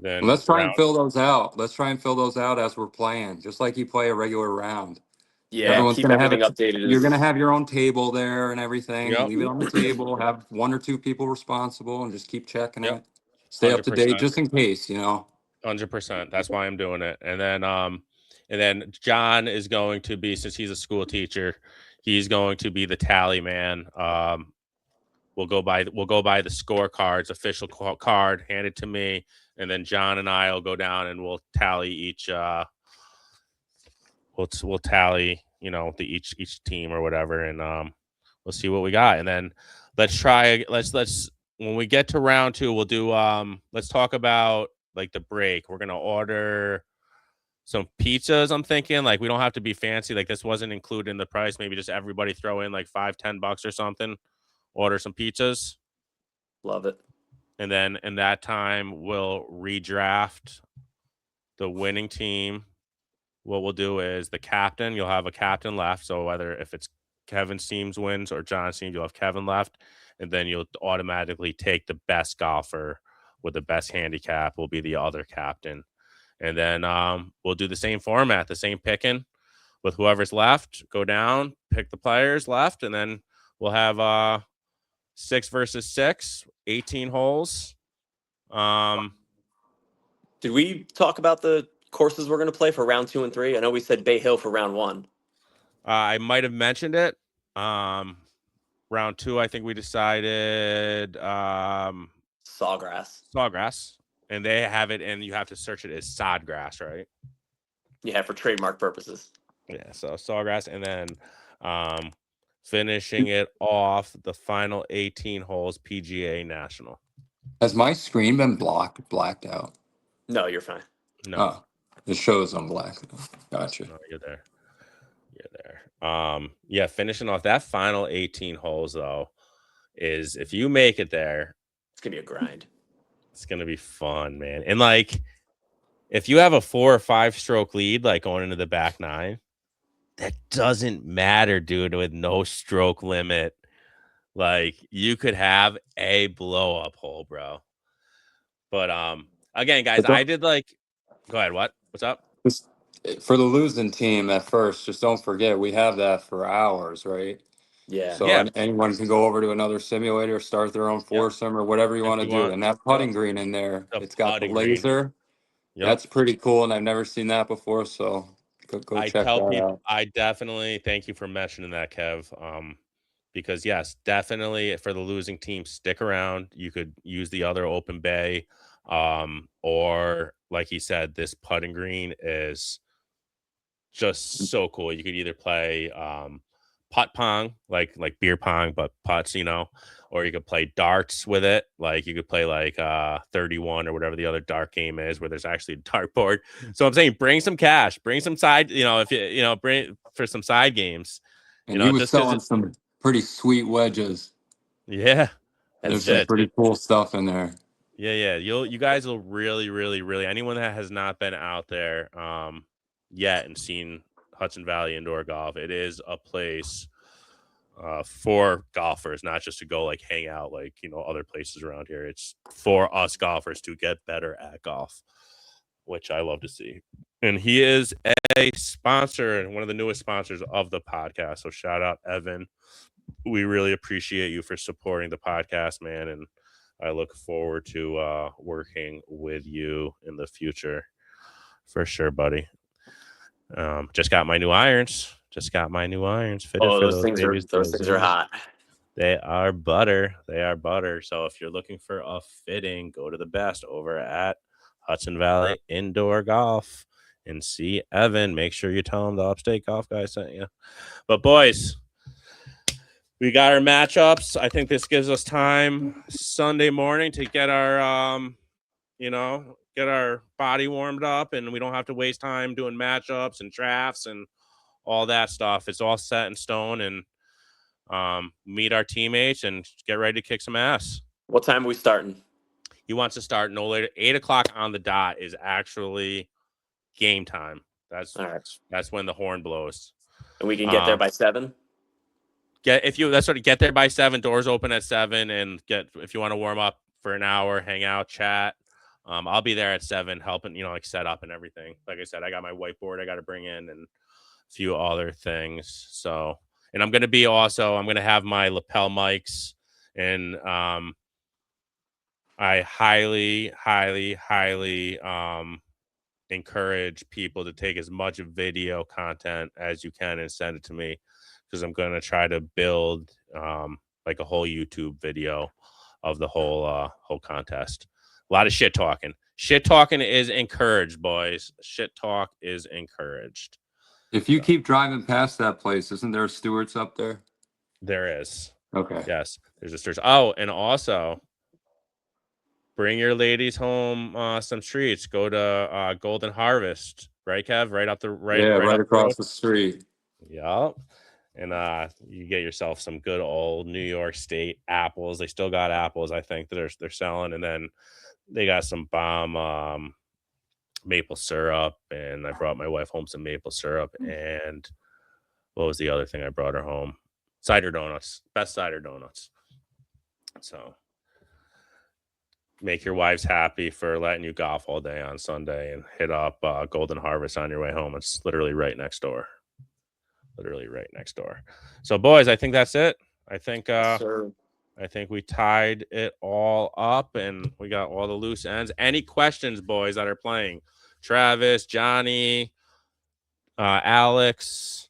Then Let's try and round. fill those out. Let's try and fill those out as we're playing, just like you play a regular round. Yeah, Everyone's keep gonna have everything it. updated. You're gonna have your own table there and everything. Yep. Leave it on the table. Have 1 or 2 people responsible and just keep checking Yep. it. Stay up to date 100%. just in case, 100%. That's why I'm doing it. And then John is going to be, since he's a school teacher, he's going to be the tally man. We'll go by the scorecards, official card, hand it to me, and then John and I will go down and we'll tally each. We'll tally, each team or whatever, and we'll see what we got, and then let's when we get to round 2, we'll do let's talk about like the break. We're gonna order some pizzas. I'm thinking like we don't have to be fancy. Like this wasn't included in the price. Maybe just everybody throw in like $5-10 or something. Order some pizzas. Love it. And then in that time, we'll redraft the winning team. What we'll do is the captain, you'll have a captain left. So if it's Kevin's teams wins or John's team, you'll have Kevin left. And then you'll automatically take the best golfer with the best handicap will be the other captain. And then we'll do the same format, the same picking with whoever's left, go down, pick the players left, and then we'll have 6 versus 6, 18 holes. Did we talk about the courses we're going to play for round 2 and 3? I know we said Bay Hill for round 1. I might have mentioned it. Round 2, I think we decided Sawgrass. And they have it, and you have to search it as Sodgrass, right? Yeah, for trademark purposes. Yeah, so Sawgrass, and then finishing it off, the final 18 holes, PGA National. Has my screen been blacked out? No, you're fine. No. Oh, it shows on black. Gotcha. No, you're there. Yeah, finishing off that final 18 holes, though, is if you make it there, It's going to be a grind. it's going to be fun, man. And, like, if you have a 4 or 5 stroke lead, like, going into the back 9, that doesn't matter, dude, with no stroke limit. Like, you could have a blow-up hole, bro. But, again, guys, I did, like... Go ahead, what? What's up? Just for the losing team at first, just don't forget, we have that for hours, right? Yeah. So Yeah. anyone can go over to another simulator, start their own foursome or whatever you If want to you do. want. And that putting green in there, The it's got the putting green. laser. Yep. That's pretty cool, and I've never seen that before. So go I check tell that people, out. I definitely thank you for mentioning that, Kev. Because yes, definitely for the losing team, stick around. You could use the other open bay, or like he said, this putting green is just so cool. You could either play putt pong, like beer pong, but putts, or you could play darts with it. Like you could play like 31 or whatever the other dart game is, where there's actually a dartboard. So I'm saying, bring some cash, bring some side, if you bring for some side games. And he was just 'cause selling some pretty sweet wedges. Yeah, There's some pretty cool stuff in there. Yeah. You guys will really, really, really. Anyone that has not been out there yet and seen Hudson Valley Indoor Golf, it is a place for golfers, not just to go like hang out like other places around here. It's for us golfers to get better at golf, which I love to see. And he is a sponsor and one of the newest sponsors of the podcast. So shout out, Evan. We really appreciate you for supporting the podcast, man. And I look forward to working with you in the future for sure, buddy. Just got my new irons. Fitted Oh, for those things are hot. They are butter. So if you're looking for a fitting, go to the best over at Hudson Valley Indoor Golf and see Evan. Make sure you tell him the Upstate Golf guy sent you. But boys, we got our matchups. I think this gives us time Sunday morning to get our get our body warmed up, and we don't have to waste time doing matchups and drafts and all that stuff. It's all set in stone, and meet our teammates and get ready to kick some ass. What time are we starting? He wants to start no later. 8:00 on the dot is actually game time. That's All right. That's when the horn blows. And we can get there by 7? Get there by 7. Doors open at 7, and if you want to warm up for an hour, hang out, chat. I'll be there at 7 helping, like set up and everything. Like I said, I got my whiteboard I got to bring in and a few other things. So, and I'm going to have my lapel mics, and I highly, highly, highly encourage people to take as much video content as you can and send it to me, because I'm going to try to build like a whole YouTube video of the whole contest. A lot of shit talking. Shit talking is encouraged, boys. Shit talk is encouraged. If you keep driving past that place, isn't there a Stewart's up there? There is. Okay. Yes, there's a Stewart's. Oh, and also bring your ladies home some treats. Go to Golden Harvest, right, Kev? Right up the right across the street. Yep. And you get yourself some good old New York State apples. They still got apples, I think, that they're selling, and then they got some bomb maple syrup. And I brought my wife home some maple syrup. And what was the other thing I brought her home? Cider donuts. Best cider donuts. So make your wives happy for letting you golf all day on Sunday, and hit up Golden Harvest on your way home. It's literally right next door. So, boys, I think that's it. I think we tied it all up, and we got all the loose ends. Any questions, boys, that are playing? Travis, Johnny, Alex,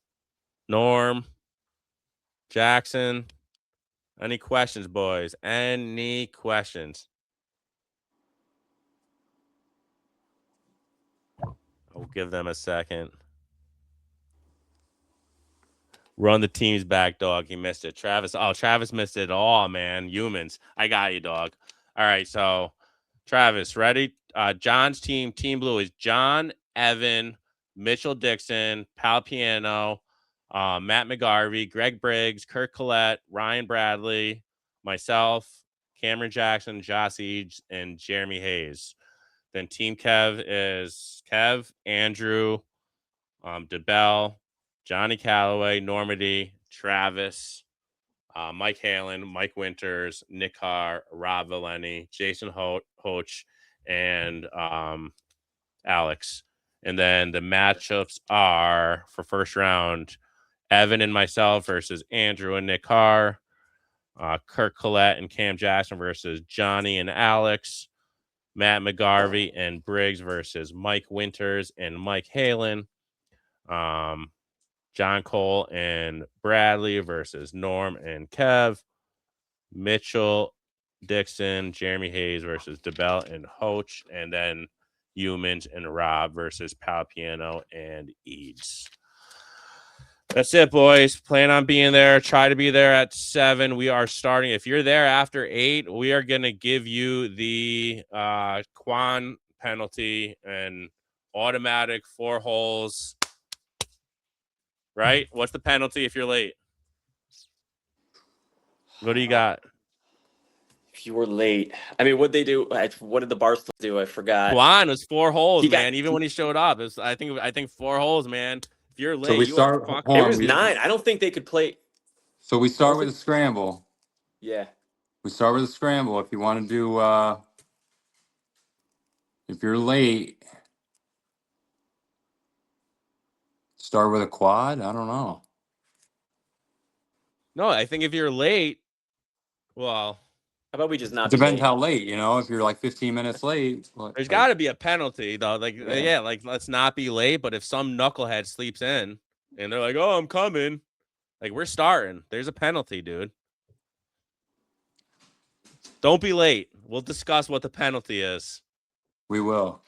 Norm, Jackson. Any questions, boys? Any questions? I'll give them a second. Run the team's back, dog. He missed it. Travis missed it all, man. Humans. I got you, dog. All right, so Travis, ready? John's team blue, is John, Evan, Mitchell Dixon, Pal Piano, Matt McGarvey, Greg Briggs, Kirk Collette, Ryan Bradley, myself, Cameron Jackson, Josh Eads, and Jeremy Hayes. Then Team Kev is Kev, Andrew, DeBell, Johnny Calloway, Normandy, Travis, Mike Halen, Mike Winters, Nick Carr, Rob Valeni, Jason Hoch, and Alex. And then the matchups are, for first round, Evan and myself versus Andrew and Nick Carr, Kirk Collette and Cam Jackson versus Johnny and Alex, Matt McGarvey and Briggs versus Mike Winters and Mike Halen, John Cole and Bradley versus Norm and Kev, Mitchell Dixon, Jeremy Hayes versus DeBell and Hoch, and then Humans and Rob versus Pal Piano and Eads. That's it, boys. Plan on being there. Try to be there at 7. We are starting. If you're there after 8, we are going to give you the Quan penalty and automatic 4 holes. Right? What's the penalty if you're late? What do you got? If you were late, I mean, what'd they do? What did the Barstool do? I forgot. Quan was 4 holes, man. Even when he showed up, it was, I think 4 holes, man. If you're late, So we start. It was 9. I don't think they could play. So we start with a scramble. Yeah. We start with a scramble. If you want to do, if you're late, start with a quad. I don't know. No, I think if you're late, well, how about we just not? Depends how late, if you're like 15 minutes late. There's got to be a penalty, though. Like, yeah, like, let's not be late. But if some knucklehead sleeps in and they're like, "Oh, I'm coming," like, we're starting. There's a penalty, dude. Don't be late. We'll discuss what the penalty is. We will.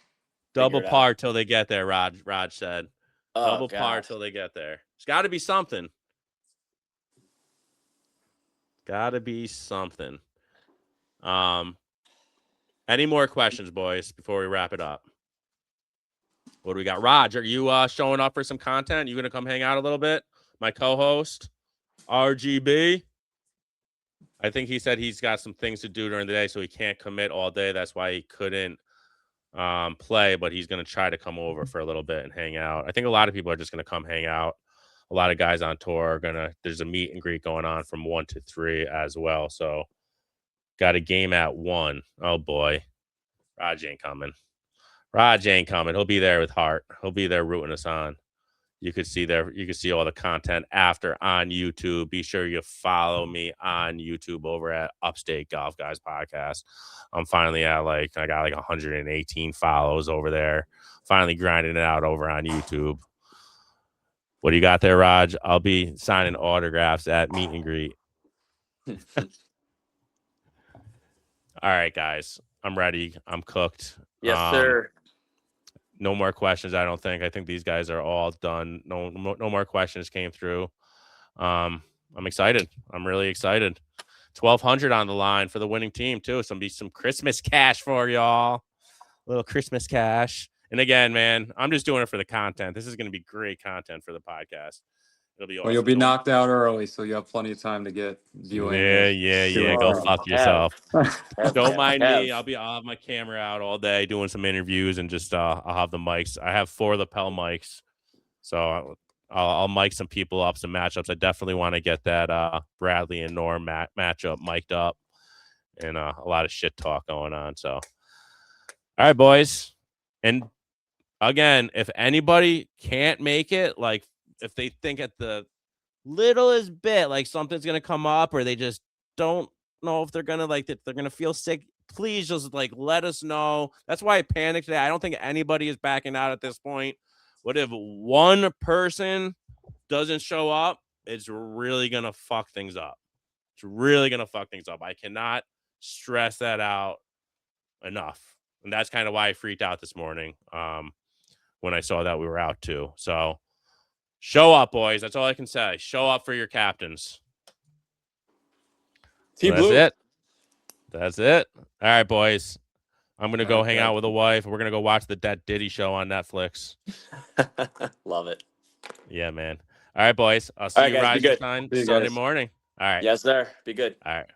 Double par till they get there, Raj said. Oh, double par till they get there. It's got to be something. Got to be something. Any more questions, boys, before we wrap it up? What do we got? Raj, are you showing up for some content? You going to come hang out a little bit? My co-host, RGB. I think he said he's got some things to do during the day, so he can't commit all day. That's why he couldn't play, but he's going to try to come over for a little bit and hang out. I think a lot of people are just going to come hang out. A lot of guys on tour are there's a meet and greet going on from 1 to 3 as well. So got a game at 1. Oh boy. Raj ain't coming. Raj ain't coming. He'll be there with heart. He'll be there rooting us on. You could see all the content after on YouTube. Be sure you follow me on YouTube over at Upstate Golf Guys Podcast. I'm finally at I got 118 follows over there. Finally grinding it out over on YouTube. What do you got there, Raj? I'll be signing autographs at meet and greet. All right, guys. I'm ready. I'm cooked. Yes, sir. No more questions, I don't think. I think these guys are all done. No more questions came through. I'm excited. I'm really excited. 1,200 on the line for the winning team, too. Some Christmas cash for y'all. A little Christmas cash. And again, man, I'm just doing it for the content. This is going to be great content for the podcast. It'll be awesome. Well, you'll be knocked out early, so you have plenty of time to get viewing. Yeah. Go fuck yourself. Don't mind me. I'll have my camera out all day doing some interviews and just I'll have the mics. I have 4 lapel mics, so I'll mic some people up, some matchups. I definitely want to get that Bradley and Norm matchup mic'd up, and a lot of shit talk going on. So, all right, boys, and again, if anybody can't make it, if they think at the littlest bit something's gonna come up, or they just don't know if they're gonna they're gonna feel sick, please just let us know. That's why I panicked today. I don't think anybody is backing out at this point. What if one person doesn't show up? It's really gonna fuck things up. It's really gonna fuck things up. I cannot stress that out enough, and that's kind of why I freaked out this morning when I saw that we were out too. So show up, boys. That's all I can say. Show up for your captains. Team That's Blue. it. That's it. All right, boys. I'm going to go hang out with the wife. We're going to go watch the That Diddy Show on Netflix. Love it. Yeah, man. All right, boys. I'll see you guys next time Sunday morning. All right. Yes, sir. Be good. All right.